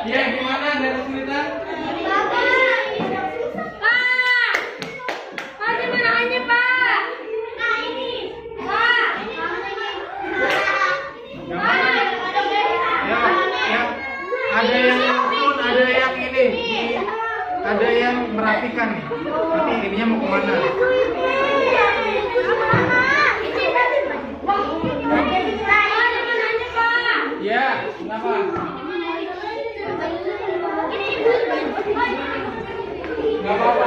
Ya, gimana ada kesulitan? Ada yang nyusun, ada yang ini, ada yang merapikan nih. Tapi ininya mau kemana? Ya, kenapa? Gak apa-apa.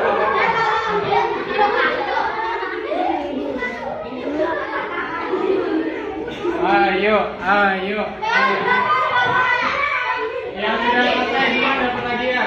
Ayo. Yang sudah selesai gimana dapat lagi ya?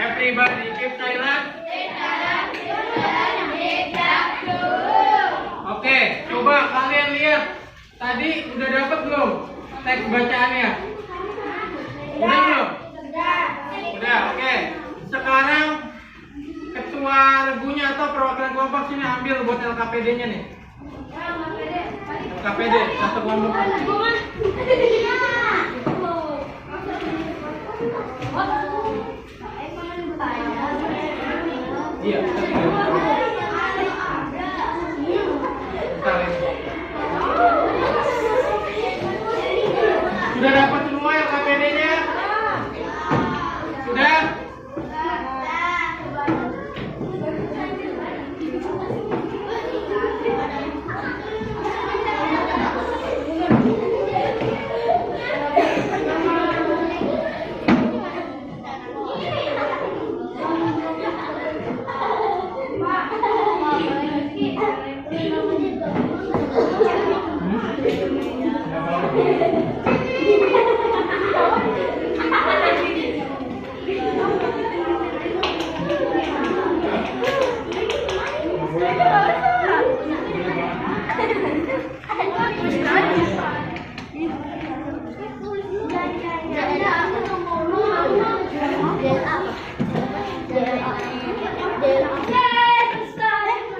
Everybody keep silent. Oke, coba kalian lihat. Tadi udah dapat belum teks bacaannya? Udah belum? Udah, oke. Sekarang ketua regunya atau perwakilan kelompok sini ambil buat LKPD-nya nih. LKPD satu kelompok. Iya, kita tinggal. Sudah dapat semua LKPD-nya? Sudah?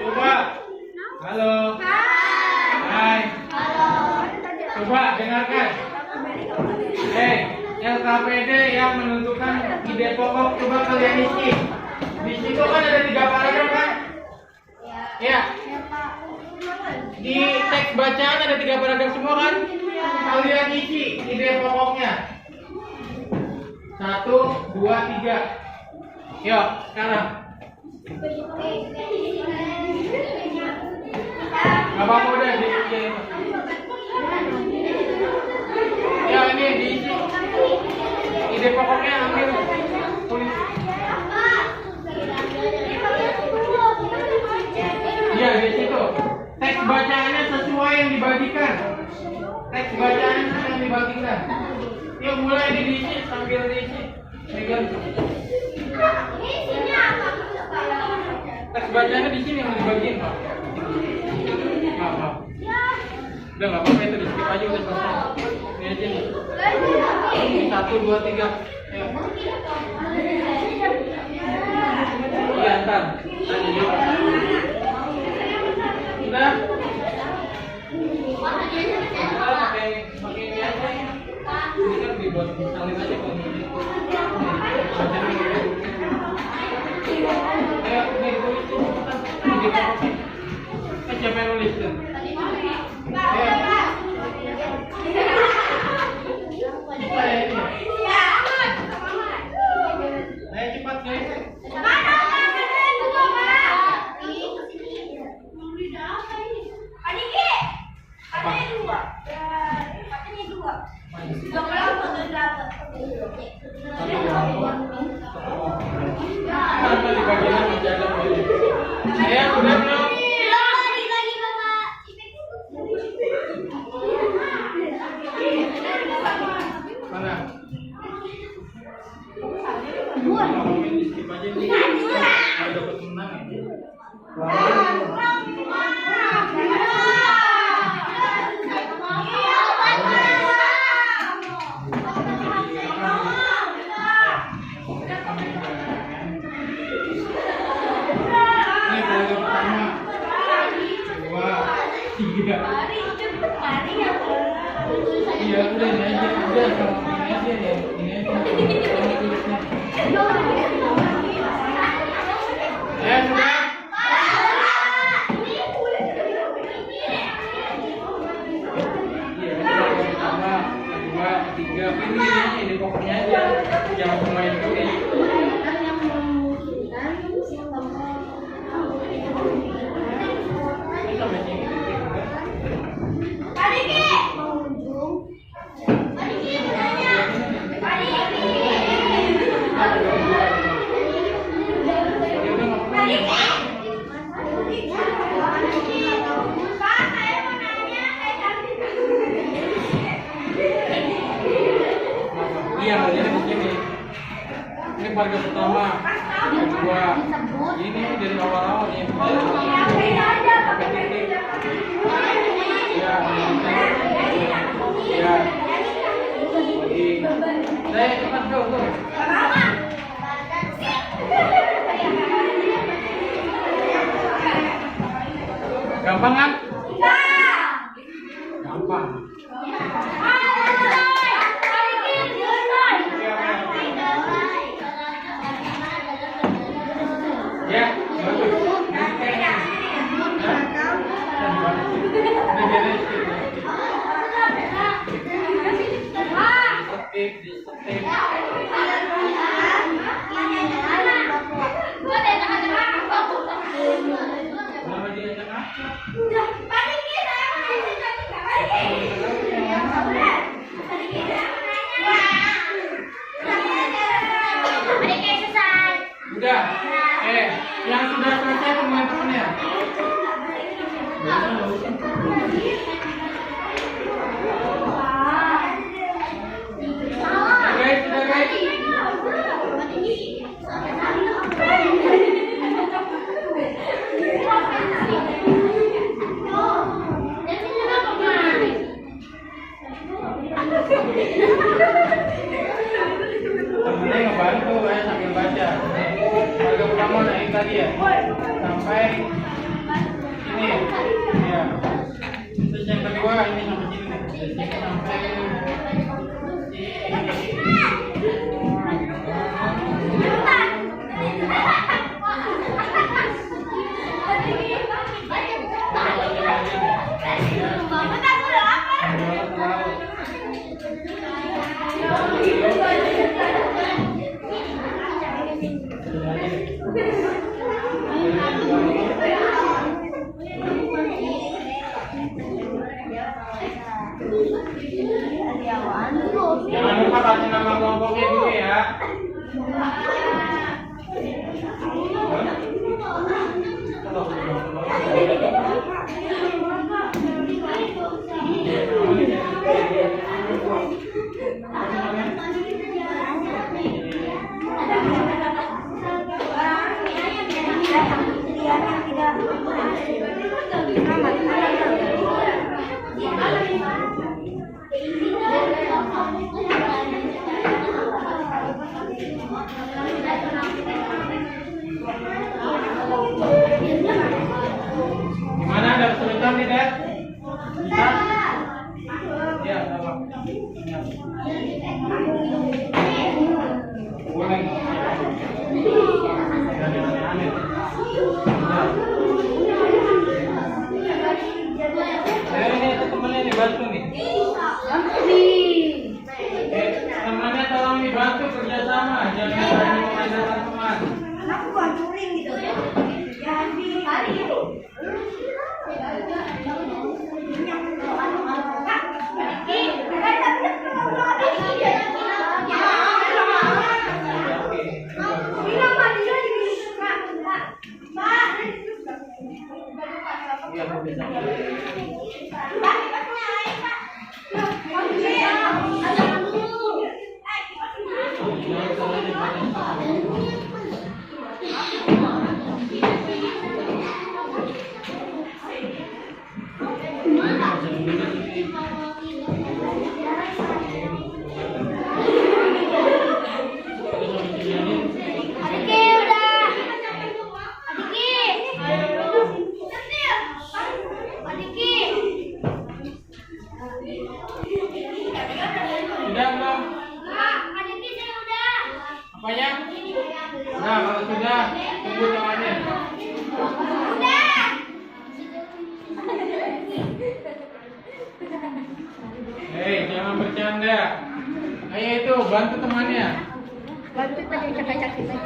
Coba. Halo. Hai. Coba dengarkan. LKPD yang menentukan ide pokok coba kalian isi. Di situ kan ada 3 paragraf kan? Ya. Di teks bacaan ada 3 paragraf semua kan? Kalian isi ide pokoknya. 1, 2, 3. Yuk, sekarang. Gak apa-apa udah diisi. Ya ini diisi. Ide pokoknya ambil tulis. Ya di situ. Teks bacaannya sesuai yang dibagikan. Teks bacaannya sesuai yang dibagikan. Yuk mulai diisi sambil diisi. Teks bacaannya di sini yang dibagiin Pak. Maaf. Udah nggak apa-apa itu di skip aja udah selesai. Ini aja nih. 1, 2, 3. Ya. Iya ntar. Tanya dia. Udah. Pakai ini aja. Ini kan dibuat salin aja kalau ini. Ayo ini tulis ini. Siapa yang nulis tuh? Ayo cepat guys. Ayo sudah belum? Mana? Ngomongin di skip aja nih. Ada dapat menang ya. Ini periode pertama. 2, 3. Iya udah ini aja udah kalau ini aja ya ini aja tulisnya. Ya sudah. Iya pertama, 2, 3 ini pokoknya aja jangan pemain tulis. Ini kedua. Ini dari awal-awal nih. Sampai titik. Ya, ya. Lagi. Saya cepat go. Gampang kan? Gampang. Ya, bagus. Udah. Yang sudah selesai teman-temannya. Sudah guys. Temennya ngebantu sambil baca. Warga pertama naik tadi ya sampai ini ya. Terus yang kedua ini sampai sini. Dari sini sampai jangan lupa kasih nama kelompoknya dulu ya. Gimana, ada kesulitan tidak? Bisa? Ya, apa? Boleh. Ini temennya dibantu nih. Temannya tolong dibantu kerjasama, jangan hanya mengandalkan teman. Aku bantuin gitu. Jangan hari itu. Sudah belum? Apanya? Nah, kalau sudah, tunggu tangannya. Hei, jangan bercanda. Ayo itu, bantu temannya. Bantu tadi cakap-cakap kita.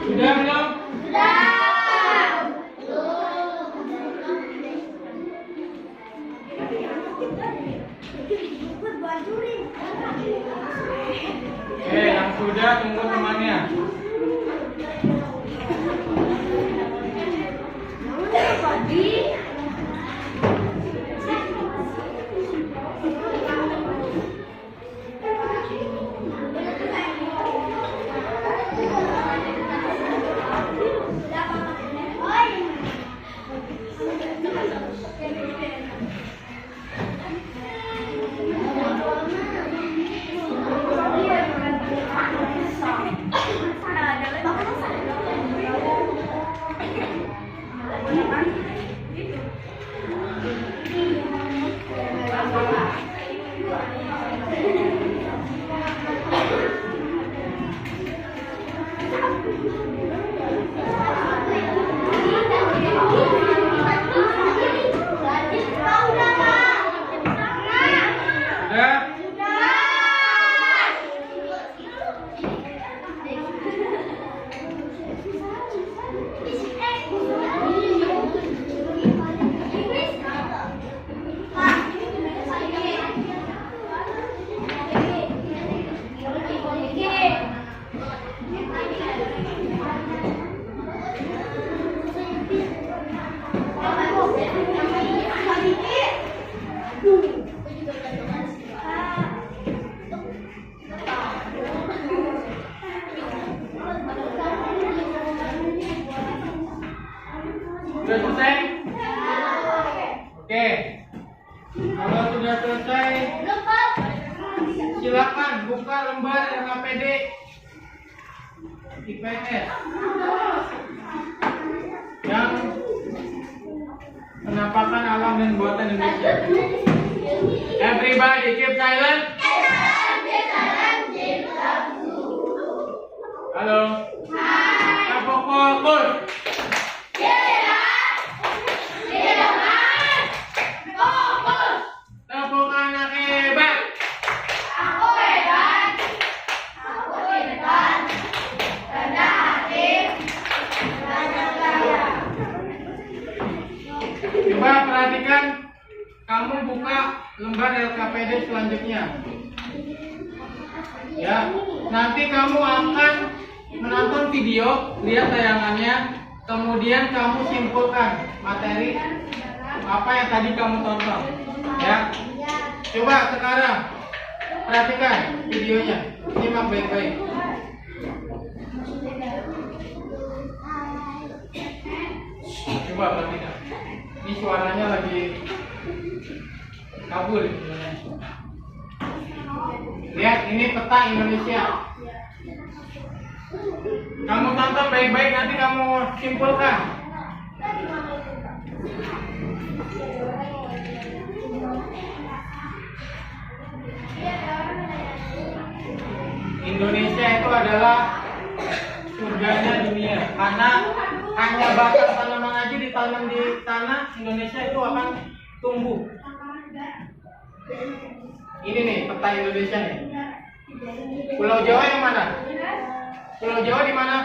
Sudah belum? Sudah. udah tunggu temannya. Sudah selesai? Oke. Kalau sudah selesai, silakan buka lembar LKPD IPS yang penampakan alam dan buatan Indonesia. Everybody keep silent. Halo. Fokus. Tepuk anak hebat. Aku hebat. Aku hebat. Rendah hati. Banyak gaya. Coba perhatikan, kamu buka lembar LKPD selanjutnya. Ya, nanti kamu akan menonton video, lihat tayangannya, kemudian kamu simpulkan materi apa yang tadi kamu tonton. Ya, coba sekarang perhatikan videonya, simak baik-baik. Coba perhatikan, ini suaranya lagi kabur. Lihat, ini peta Indonesia. Kamu tonton baik-baik, nanti kamu simpulkan. Indonesia itu adalah surganya dunia, karena hanya batang tanaman aja ditanam di tanah Indonesia itu akan tumbuh. Ini nih peta Indonesia nih. Pulau Jawa yang mana? Pulau Jawa di mana?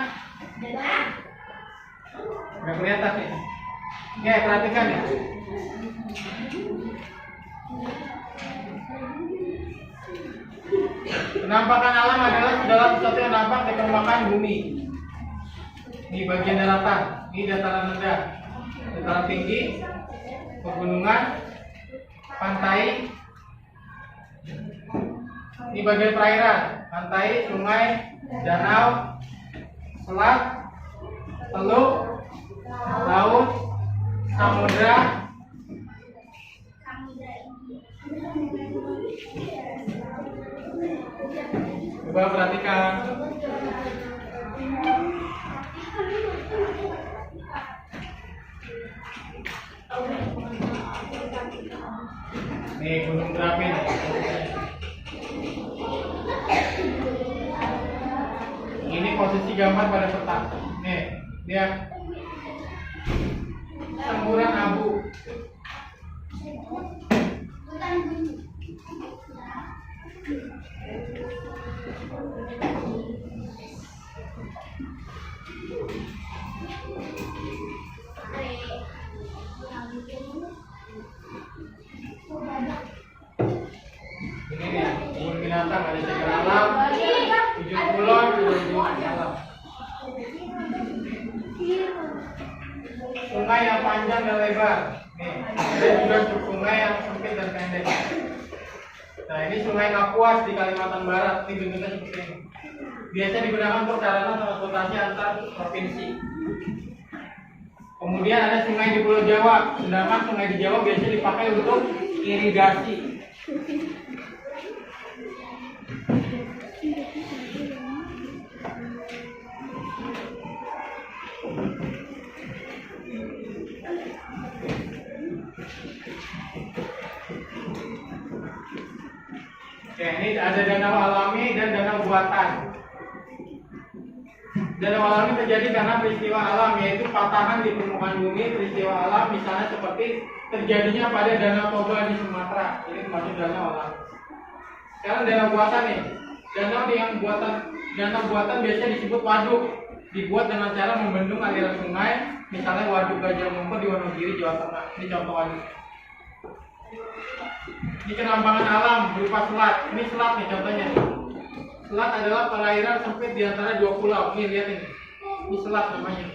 Nggak kelihatan nih. Oke, perhatikan ya. Penampakan alam adalah segala sesuatu yang nampak di permukaan bumi. Di bagian daratan, di dataran rendah, dataran tinggi, pegunungan, pantai, di bagian perairan, pantai, sungai, danau, selat, teluk, laut, samudra. Coba perhatikan. Nih gunung Merapi nih. Ini posisi gambar pada peta. Nih, lihat semburan abu. Ini nih, kebun binatang, ada cagar alam, 7 ujung kulon, ujung alam. Sungai yang panjang dan lebar. Nih, ada juga sungai yang sempit dan pendek. Nah, ini Sungai Kapuas di Kalimantan Barat. Ini bentuknya seperti ini. Biasa digunakan untuk sarana transportasi antar provinsi. Kemudian ada sungai di Pulau Jawa. Sedangkan sungai di Jawa biasanya dipakai untuk irigasi. Oke, ini ada danau alami dan danau buatan. Danau alami terjadi karena peristiwa alam, yaitu patahan di permukaan bumi. Peristiwa alam misalnya seperti terjadinya pada Danau Toba di Sumatera. Ini termasuk danau alam. Sekarang danau buatan nih. Danau buatan biasanya disebut waduk. Dibuat dengan cara membendung aliran sungai, misalnya Waduk Gajah Mungkur di Wonogiri, Jawa Tengah. Ini contoh waduk. Ini kenambangan alam berupa selat. Ini selat nih contohnya. Selat adalah perairan sempit di antara dua pulau. Nih lihat ini. Ini selat namanya.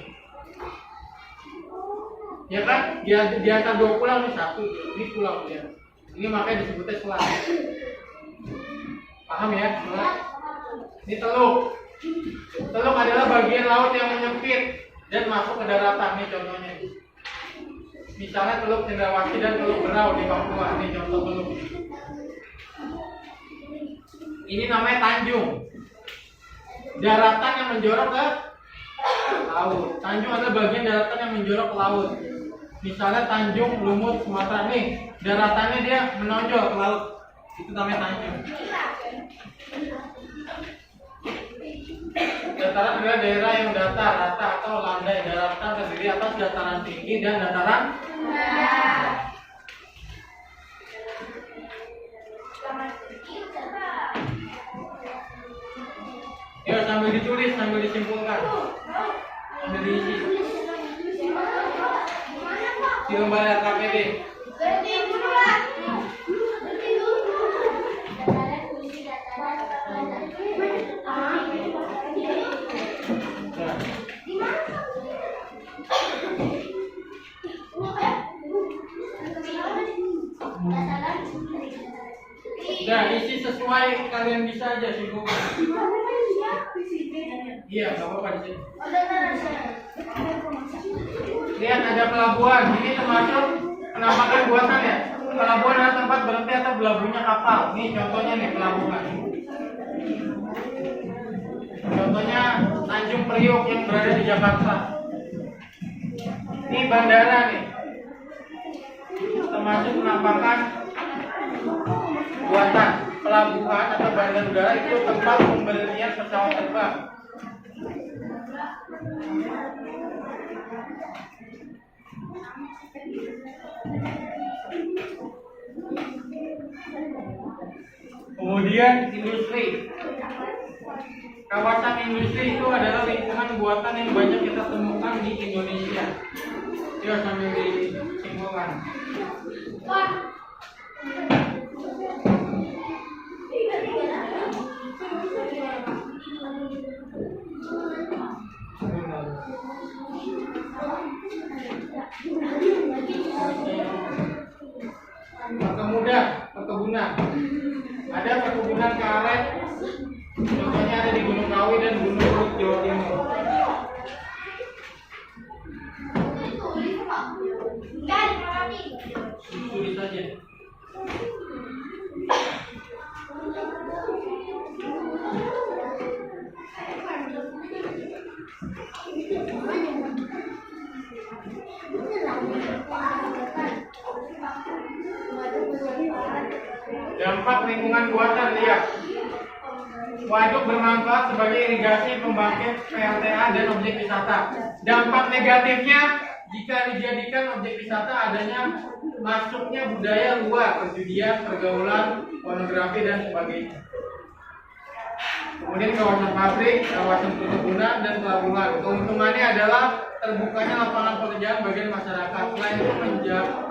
Ya kan? Di antara dua pulau ini satu. Ini pulau ya. Ini makanya disebutnya selat. Paham ya? Selat. Ini teluk. Teluk adalah bagian laut yang menyempit dan masuk ke daratan. Nih contohnya. Misalnya Teluk Cendrawasih dan Teluk Berau di Papua. Ini contoh teluk. Ini namanya tanjung. Daratan yang menjorok ke laut. Tanjung adalah bagian daratan yang menjorok ke laut. Misalnya Tanjung Lumut Sumatera nih, daratannya dia menonjol ke laut. Itu namanya tanjung. Dataran adalah daerah yang datar, rata atau landai. Daratan terdiri atas dataran tinggi dan dataran rendah. Ya, sambil ditulis, sambil disimpulkan, sambil diisi di lembar KPD. Nah, isi sesuai kalian bisa aja simpulkan. Iya, nggak apa-apa di sini. Lihat ada pelabuhan. Ini termasuk penampakan buatan ya. Pelabuhan adalah tempat berhenti atau berlabuhnya kapal. Ini contohnya nih pelabuhan. Contohnya Tanjung Priok yang berada di Jakarta. Ini bandara nih. Termasuk penampakan buatan. Pelabuhan atau bandar udara itu tempat pemberhentian pesawat terbang. Kemudian industri. Kawasan industri itu adalah lingkungan buatan yang banyak kita temukan di Indonesia. Coba sambil disimpulkan. Perkebunan. Ada perkebunan karet. Contohnya ada di Gunung Kawi dan Gunung Urut, Jawa Timur. Tulis saja. Dampak lingkungan buatan, lihat. Waduk bermanfaat sebagai irigasi, pembangkit PLTA dan objek wisata. Dampak negatifnya jika dijadikan objek wisata adanya masuknya budaya luar, perjudian, pergaulan, pornografi dan sebagainya. Kemudian kawasan pabrik, kawasan perkebunan dan pelabuhan. Keuntungannya adalah terbukanya lapangan pekerjaan bagi masyarakat. Selain itu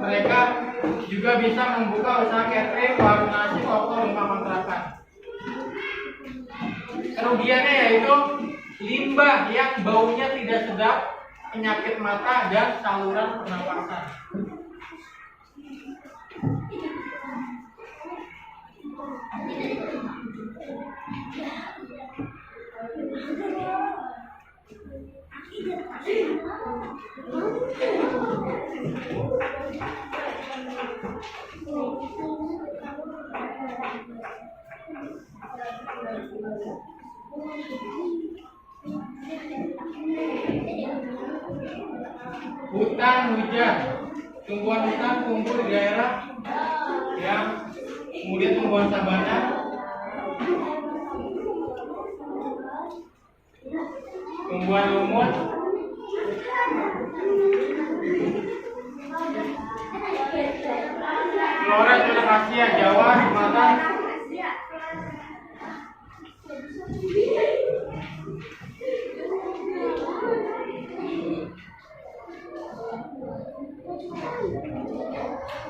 mereka juga bisa membuka usaha catering, warung nasi, atau rumah kontrakan. kerugiannya yaitu limbah yang baunya tidak sedap, penyakit mata, dan saluran pernapasan. Hutan hujan, tumbuhan hutan tumbuh di daerah yang kemudian tumbuhan sabana, tumbuhan lumut, flora zona Asia, Jawa, Sumatera.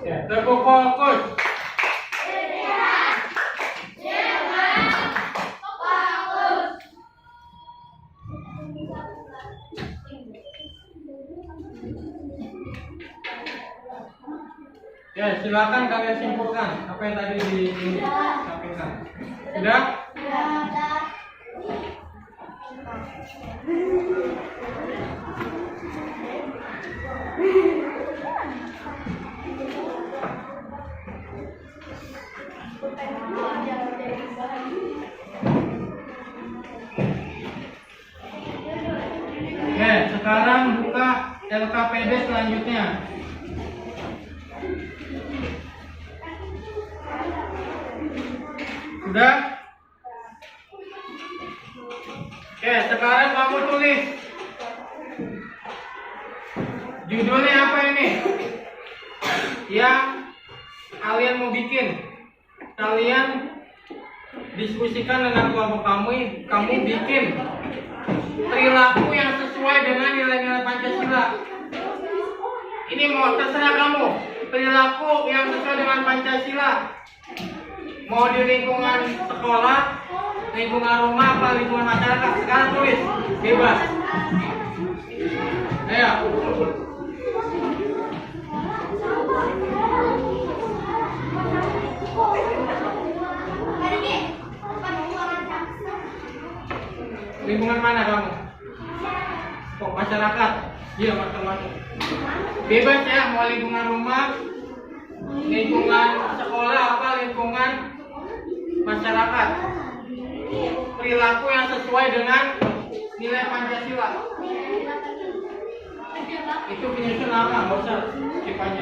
Ya, terfokus. Ya, silakan kalian simpulkan apa yang tadi disampaikan. Sudah? Oke, sekarang buka LKPD selanjutnya. Sudah? Oke, sekarang kamu tulis. Judulnya apa ini? Yang kalian mau bikin. Kalian diskusikan dengan kelompok kamu bikin perilaku yang sesuai dengan nilai-nilai Pancasila. Ini mau terserah kamu. Perilaku yang sesuai dengan Pancasila. Mau di lingkungan sekolah, lingkungan rumah, apa lingkungan masyarakat. Sekarang tulis, bebas. Ayo. Lingkungan mana kamu? Kok masyarakat? Iya, masuk. Bebas ya, mau lingkungan rumah, lingkungan sekolah, apa lingkungan masyarakat. Perilaku yang sesuai dengan nilai Pancasila. Itu penyusun apa? Nggak usah skip aja.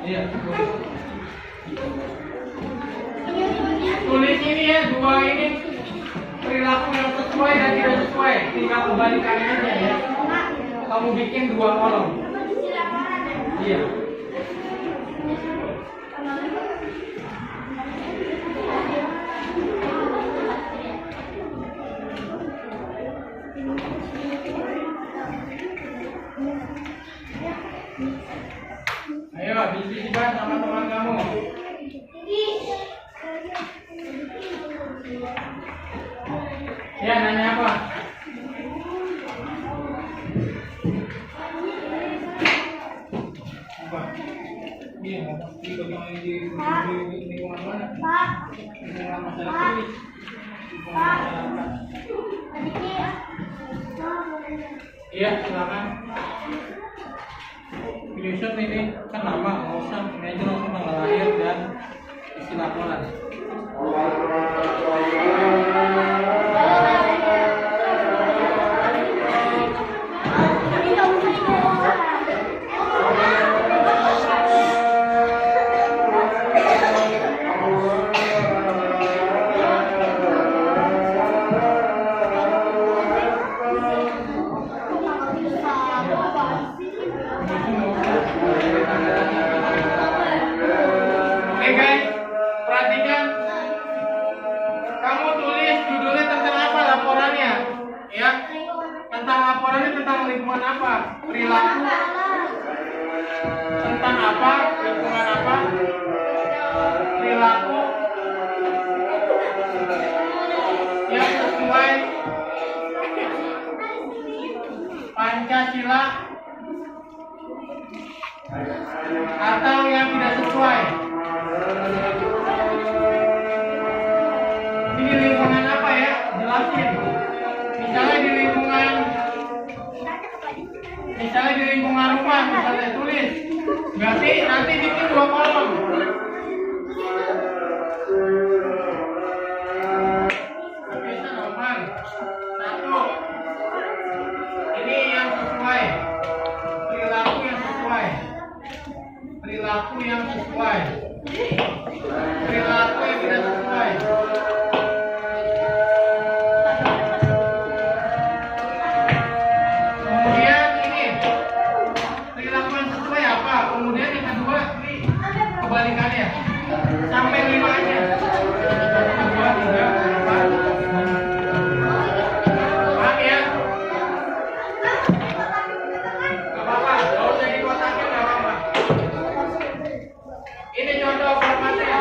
Iya. Tulis ini ya, dua ini perilaku yang sesuai dan tidak sesuai. Tinggal kebalikan aja ya. Kamu bikin dua kolom. Iya. Ayo, diskusikan sama teman kamu. Ya, nanya apa? Apa? Iya, di bagaimana di lingkungan mana? Lingkungan masyarakat ini. Lingkungan masyarakat. Iya, silakan. Penyusun ini kan lama, nggak usah ini aja langsung tanggal lahir dan isi laporan. Oke guys, perhatikan. Kamu tulis judulnya tentang apa laporannya, ya? Tentang laporannya tentang lingkungan apa? Perilaku. Tentang apa? Lingkungan apa? Perilaku. yang sesuai Pancasila atau yang tidak sesuai? Ini lingkungan apa ya? Jelasin. Misalnya di lingkungan rumah, misalnya tulis. Berarti nanti bikin 2 kolom. Bisa nomor 1. Ini yang sesuai. Perilaku yang sesuai. Perilaku yang sesuai. Perilaku yang tidak sesuai. Kemudian ini perilaku yang sesuai apa? Kemudian yang kedua ini kebalikannya. Sampai 5 aja. 1, 2, 3, 4. Paham ya? Gak apa-apa, kalau usah dikotakin gak apa-apa. Ini contoh formatnya.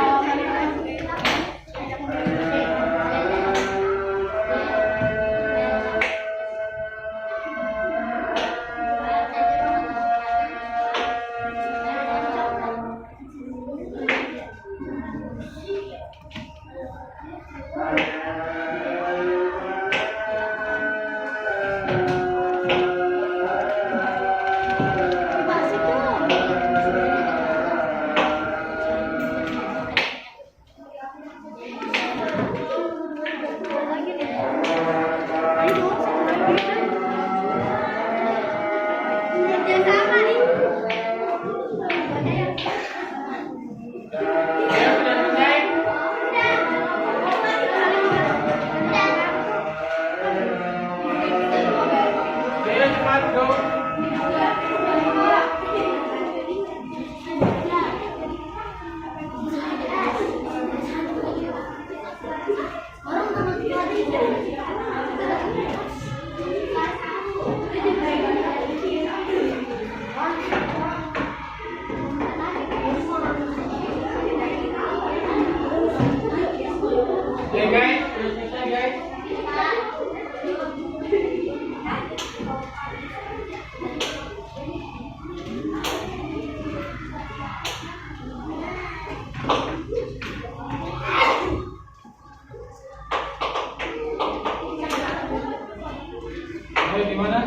Oke guys, sudah selesai guys. Ayo gimana?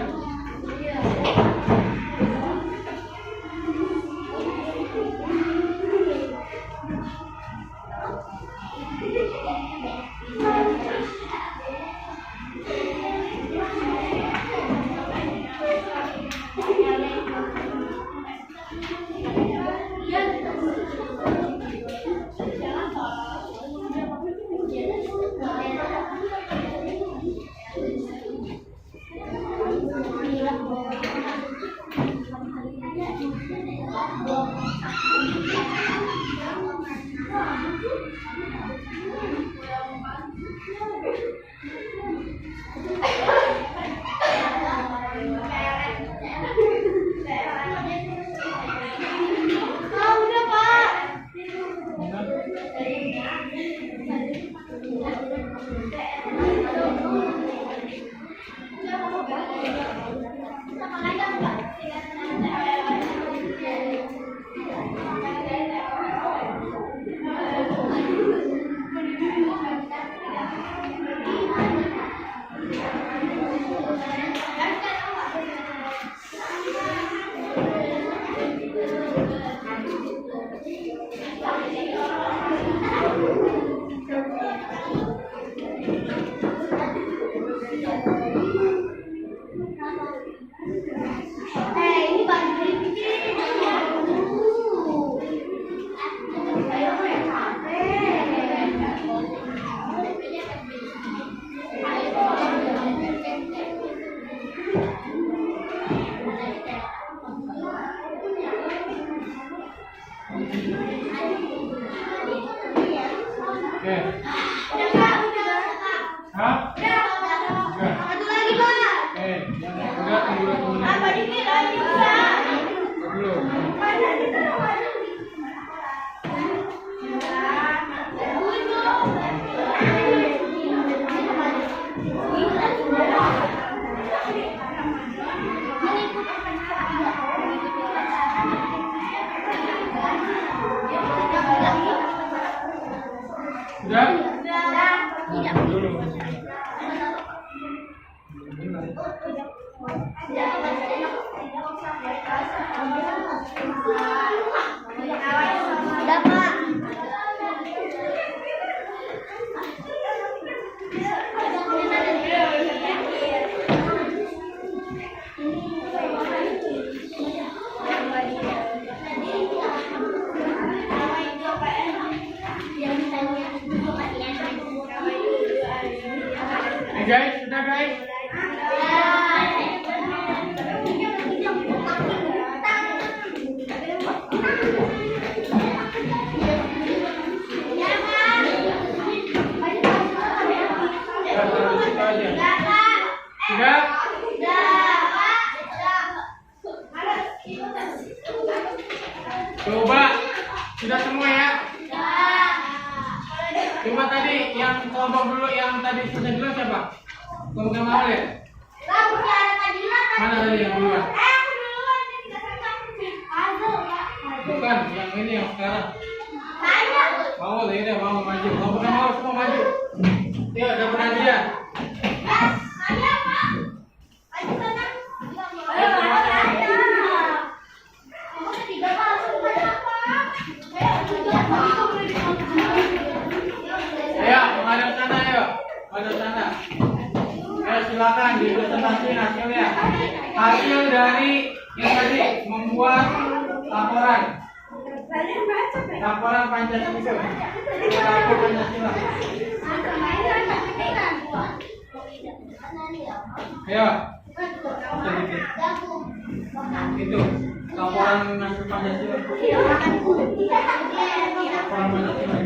Guys, sudah guys. Sudah? Coba, sudah semua ya? Coba tadi yang kelompok dulu yang tadi selesai dulu siapa? Kelompok yang mana ya? Mana tadi yang duluan? Bukan, yang ini yang sekarang. Mau, ini mau maju. Kelompok yang mau semua maju. Yuk, dapat hadiah. Ayo, menghadap sana yuk. Menghadap sana. Ayo silakan dipresentasi hasilnya. Hasil dari yang tadi membuat laporan. Laporan Pancasila. Lapor Pancasila. Ayo. Sedikit. Itu laporan hasil Pancasila. Laporan Pancasila.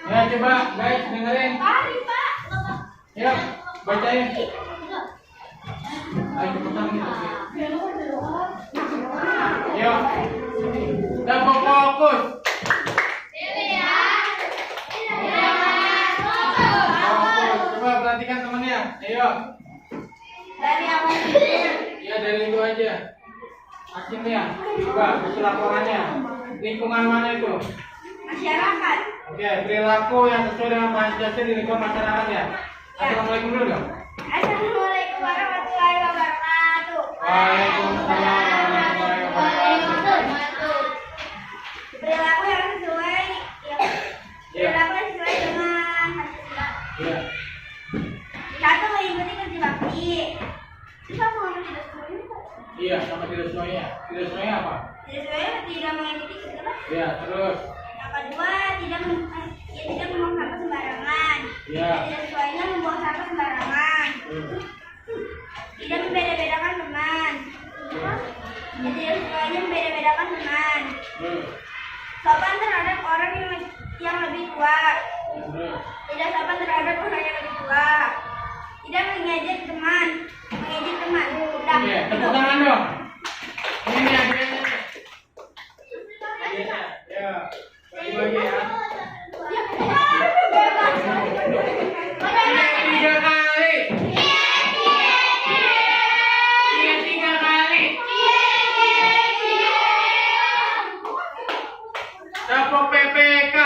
Ya coba guys dengerin. Ya bacain. Ayo cepetan gitu. Yuk. Dan fokus. Coba perhatikan temannya. Ayo. Dari awal Ya dari itu aja. Hasilnya. Coba hasil laporannya. Lingkungan mana itu? masyarakat. Oke, perilaku yang sesuai dengan Pancasila di lingkungan masyarakat ya. Assalamualaikum dulu dong. Assalamualaikum warahmatullahi wabarakatuh. Waalaikumsalam warahmatullahi wabarakatuh. Perilaku yang sesuai perilaku yang sesuai dengan Pancasila. Iya. Satu, mengikuti kerja bakti. Bisa mengambil tidak sesuai. Iya, sama tidak sesuainya. Tidak sesuainya apa? Tidak sesuai tidak mengikuti kerja bakti. Iya, terus. Yang kedua, tidak membuang sampah sembarangan. Iya. Tidak sesuainya membuang sampah sembarangan. Tidak membeda-bedakan teman. Tidak sesuainya membeda-bedakan teman. Sopan terhadap orang yang lebih tua. Tidak sopan terhadap orang yang lebih tua. Tidak mengejek teman. Mengejek teman. Udah. Oke, tepuk tangan dong. Ini hadiahnya. Hadiahnya. Ya. Bagi-bagi ya. Tiga kali. Tiga kali. Tepuk PPK.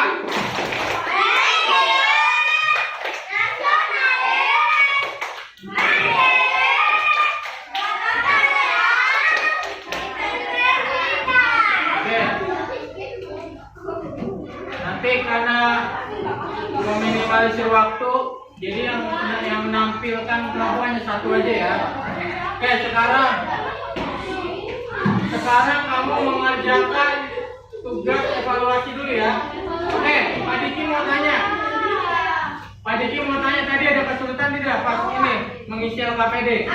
Nanti karena meminimalisir waktu, jadi yang menampilkan kelompok hanya satu aja ya. Oke, sekarang kamu mengerjakan tugas evaluasi dulu ya. Oke, Pak Diki mau tanya. Pak Diki mau tanya tadi ada kesulitan tidak pas ini mengisi LKPD?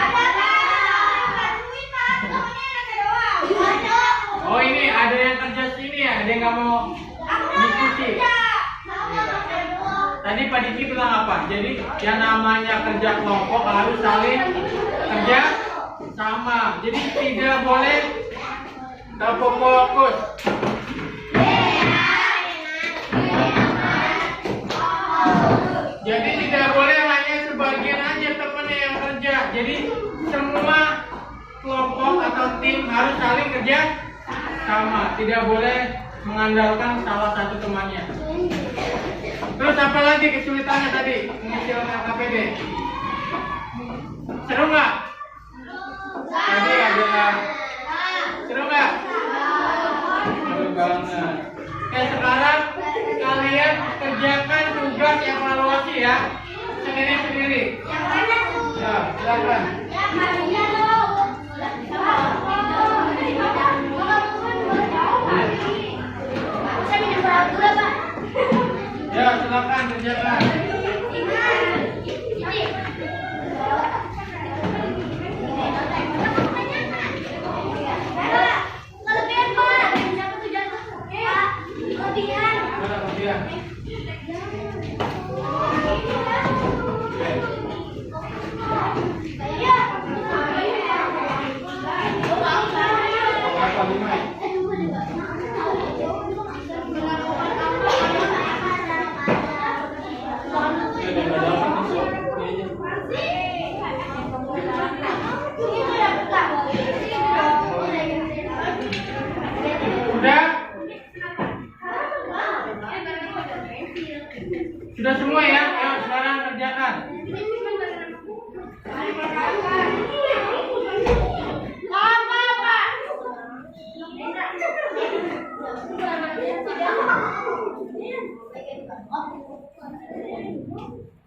Oh ini ada yang kerja sini ya, ada yang nggak mau diskusi. Tadi Pak Diki bilang apa? Jadi yang namanya kerja kelompok harus saling kerja sama. Jadi tidak boleh terfokus. Jadi tidak boleh hanya sebagian aja temennya yang kerja. Jadi semua kelompok atau tim harus saling kerja sama. Tidak boleh mengandalkan salah satu temannya. Terus apa lagi kesulitannya tadi mengisi LKPD? Seru nggak? Tadi ada seru nggak? Seru banget. Oke, sekarang kalian kerjakan tugas evaluasi ya, sendiri-sendiri. Ya, silakan. Ya, silakan kerjakan. Kelebihan Pak. Siapa tuh jatuh? Pak, kelebihan. Mana kelebihan? Berapa 5 ya? Ya, udah nggak dapat nih, Sob. Ini aja. Udah? Sudah semua ya? Ayo sekarang kerjakan.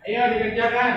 Ayo dikerjakan.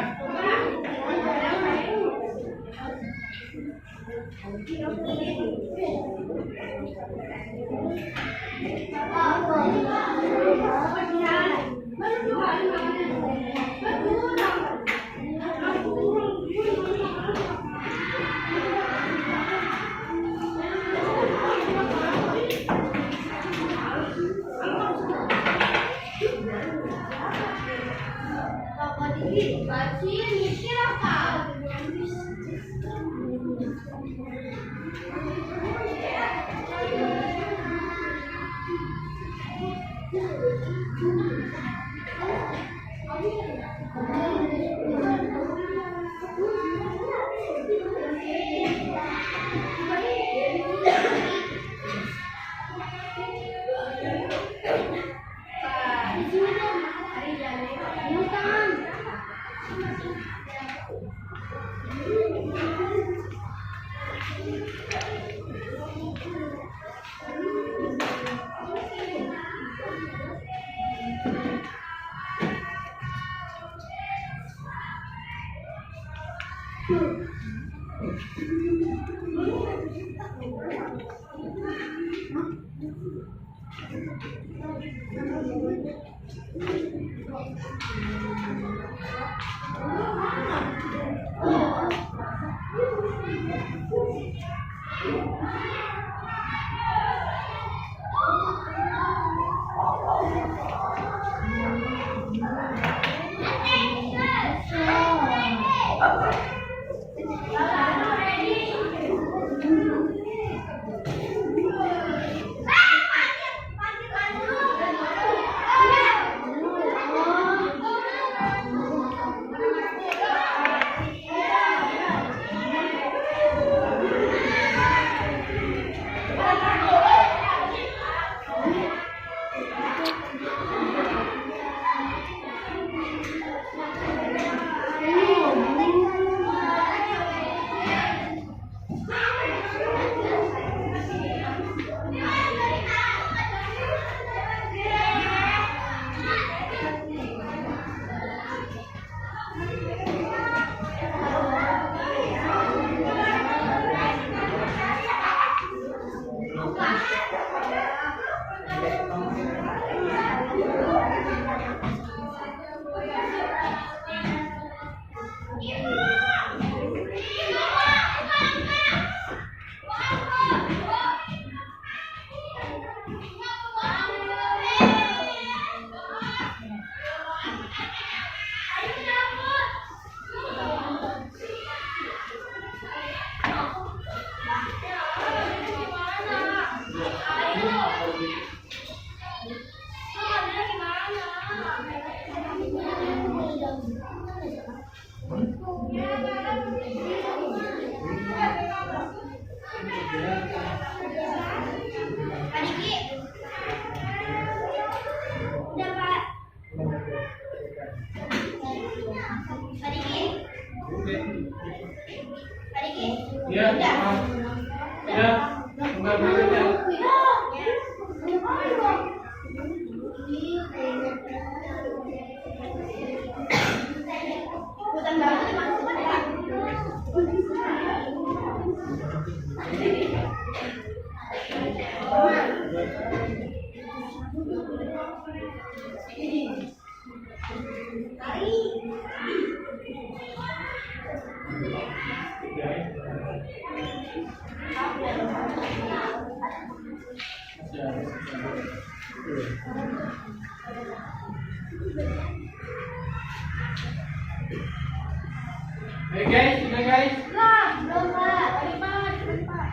Ya, ya, bukan berikutnya. Hey guys, sudah guys. Belum Pak. Tadi Pak, cepat Pak.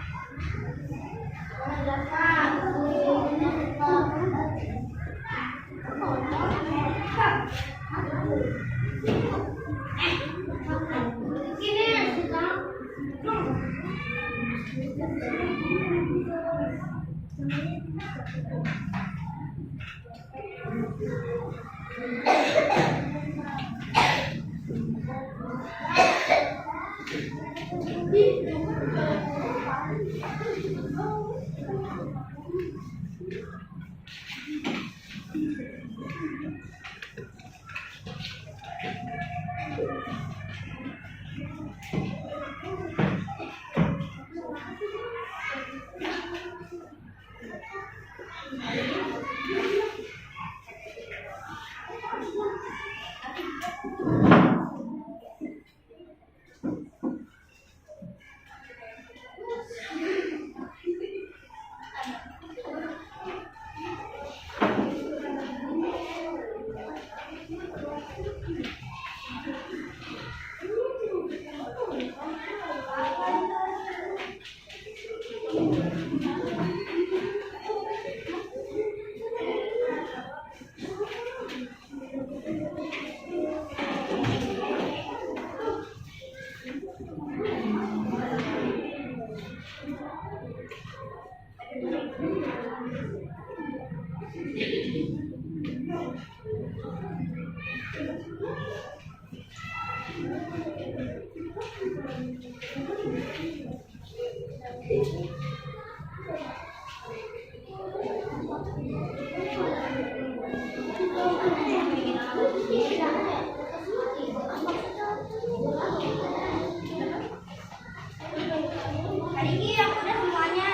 Hari ini aku udah semuanya.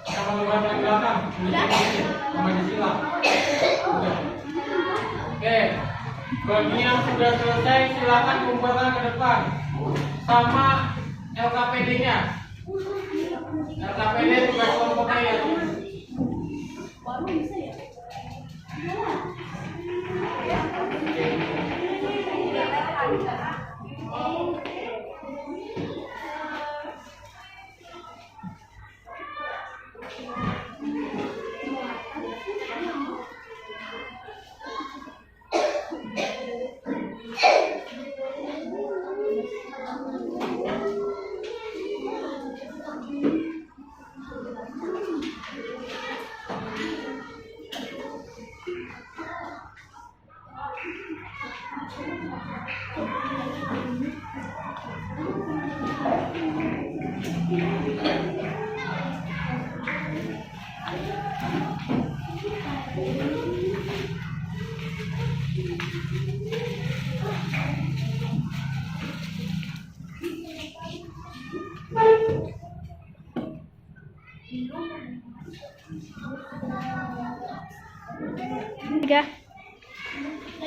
Sama teman yang belakang. Sama di sila. Oke. Bagi yang sudah selesai silakan kumpulkan ke depan sama LKPD-nya. LKPD tugas kelompoknya ya.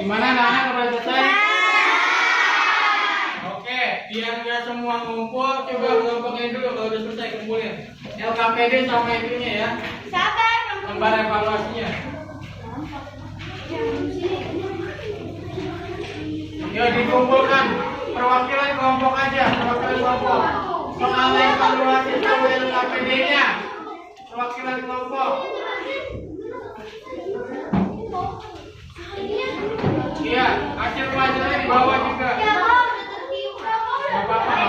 Gimana anak-anak udah selesai? Oke, biar nggak semua ngumpul, coba kelompoknya dulu kalau udah selesai kumpulin. LKPD sama itunya ya. Sabar. Lembar evaluasinya. Yuk dikumpulkan perwakilan kelompok aja, perwakilan kelompok. Soal evaluasi sama LKPD-nya. Perwakilan kelompok. Iya, hasil pelajarannya di bawah juga. Gak apa-apa.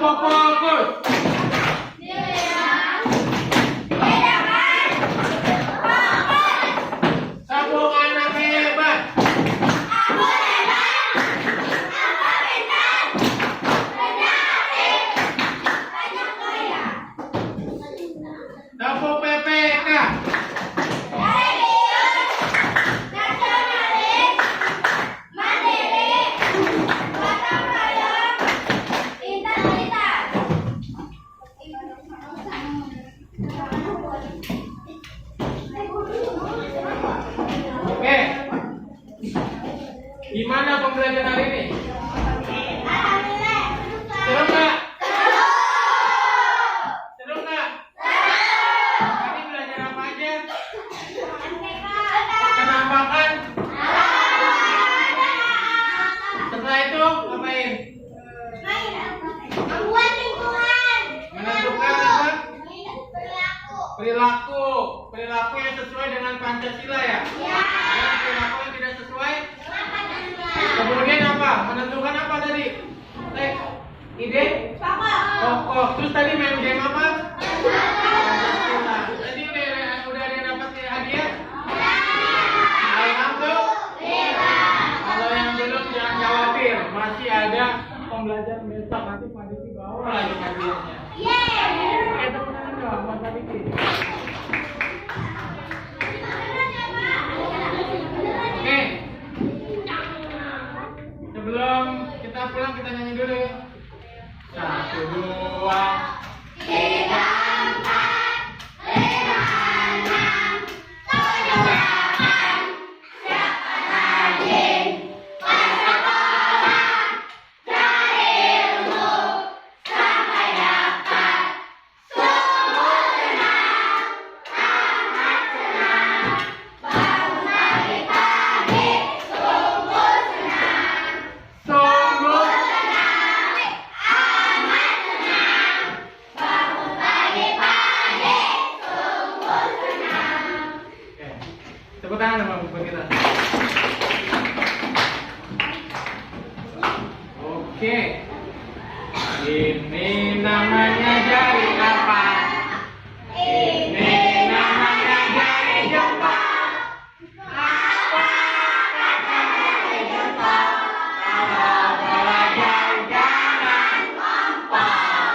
Kelompok fokus. Sabuk anak hebat. Sabuk PPK. Oke. Gimana pembelajaran hari ini? Seru nggak? Seru nggak? Tadi belajar apa aja? Penampakan. Setelah itu ngapain? Menentukan apa? Perilaku. Perilaku yang sesuai dengan Pancasila ya? Dan perilaku yang tidak sesuai? Kemudian apa? Menentukan apa tadi? Ide? Pokok. Terus tadi main game apa? Pancasila. Tadi udah ada yang dapat hadiah? Alhamdulillah. Kalau yang belum jangan khawatir, masih ada pembelajaran besok, nanti Pak Diki bawa lagi hadiahnya. Oke, tepuk tangan dong buat Pak Diki. Oke. Sebelum kita pulang kita nyanyi dulu ya. 1, 2, 3, 4, 5. Tepuk tangan dong buat kita. Oke. Ini namanya jari apa? Ini namanya jari jempol. Apa kata jari jempol? Kalau belajar jangan ngompol.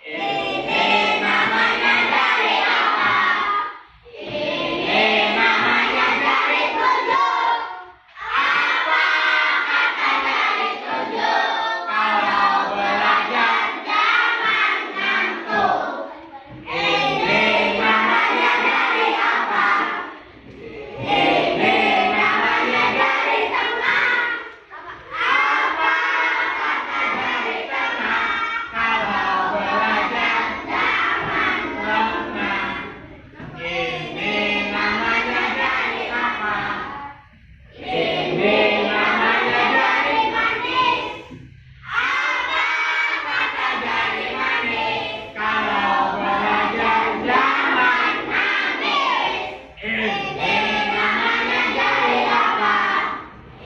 Ini namanya jari apa? Ini namanya jari telunjuk. Apa kata jari telunjuk? Kalau belajar jangan ngantuk. Ini namanya jari apa? Ini namanya jari tengah. Apa kata jari tengah? Kalau belajar jangan lengah. Ini namanya jari apa? Ini namanya jari manis. Apa kata jari manis? Kalau belajar jangan nangis. Ini namanya jari apa?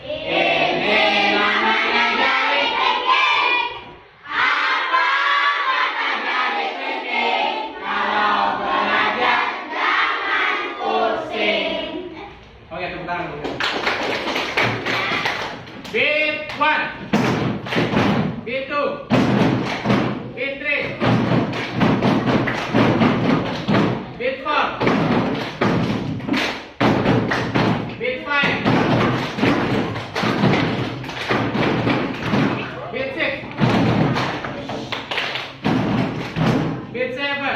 Ini namanya jari kelingking. Apa kata jari kelingking? Kalau belajar jangan pusing. Oke, tepuk tangan dulu. Beat 1, Beat 2, Beat 3, Beat 4, Beat 5, Beat 6, Beat 7, Beat 8,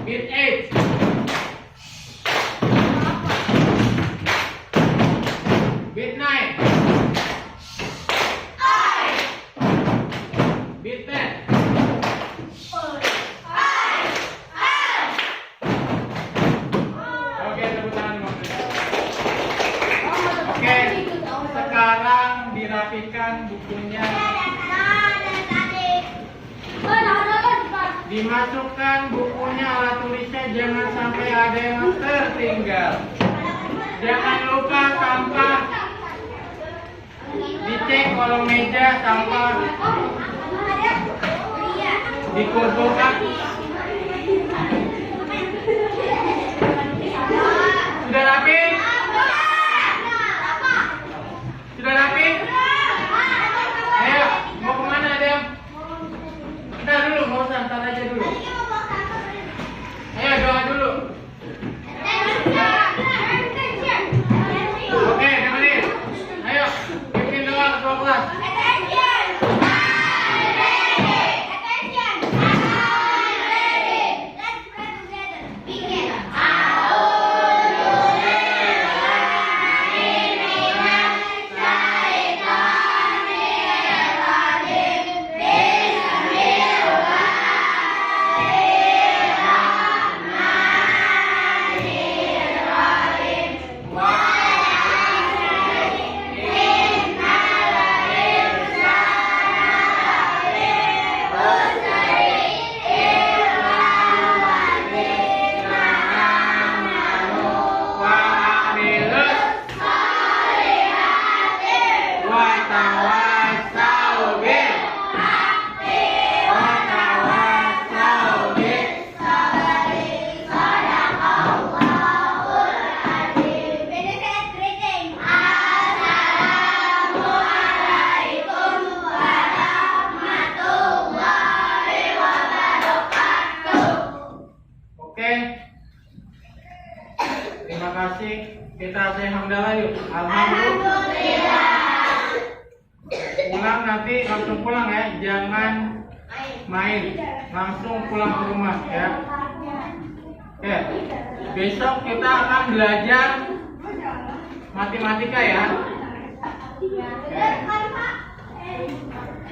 Beat 9, Beat 10. Oke, tepuk tangan dulu. Oke, sekarang dirapikan bukunya. Dimasukkan bukunya, alat tulisnya, jangan sampai ada yang tertinggal. Jangan lupa sampah cek kolong meja sampah dikumpulkan. Sudah rapi? Sudah rapi? Ayo, mau kemana Adam? Ntar dulu, mau santai aja dulu. Ayo doa dulu. Oke, dengerin. Ayo, bikin doa ketua kelas. Terima kasih. Kita say hamdalah yuk. Alhamdulillah. Pulang nanti langsung pulang ya. Jangan main. Langsung pulang ke rumah ya. Oke. Besok kita akan belajar matematika ya.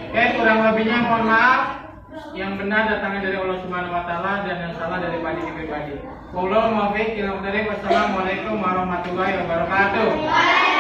Oke, kurang lebihnya mohon maaf. Yang benar datangnya dari Allah Subhanahu wa taala dan yang salah dari pribadi. Wassalamualaikum warahmatullahi wabarakatuh.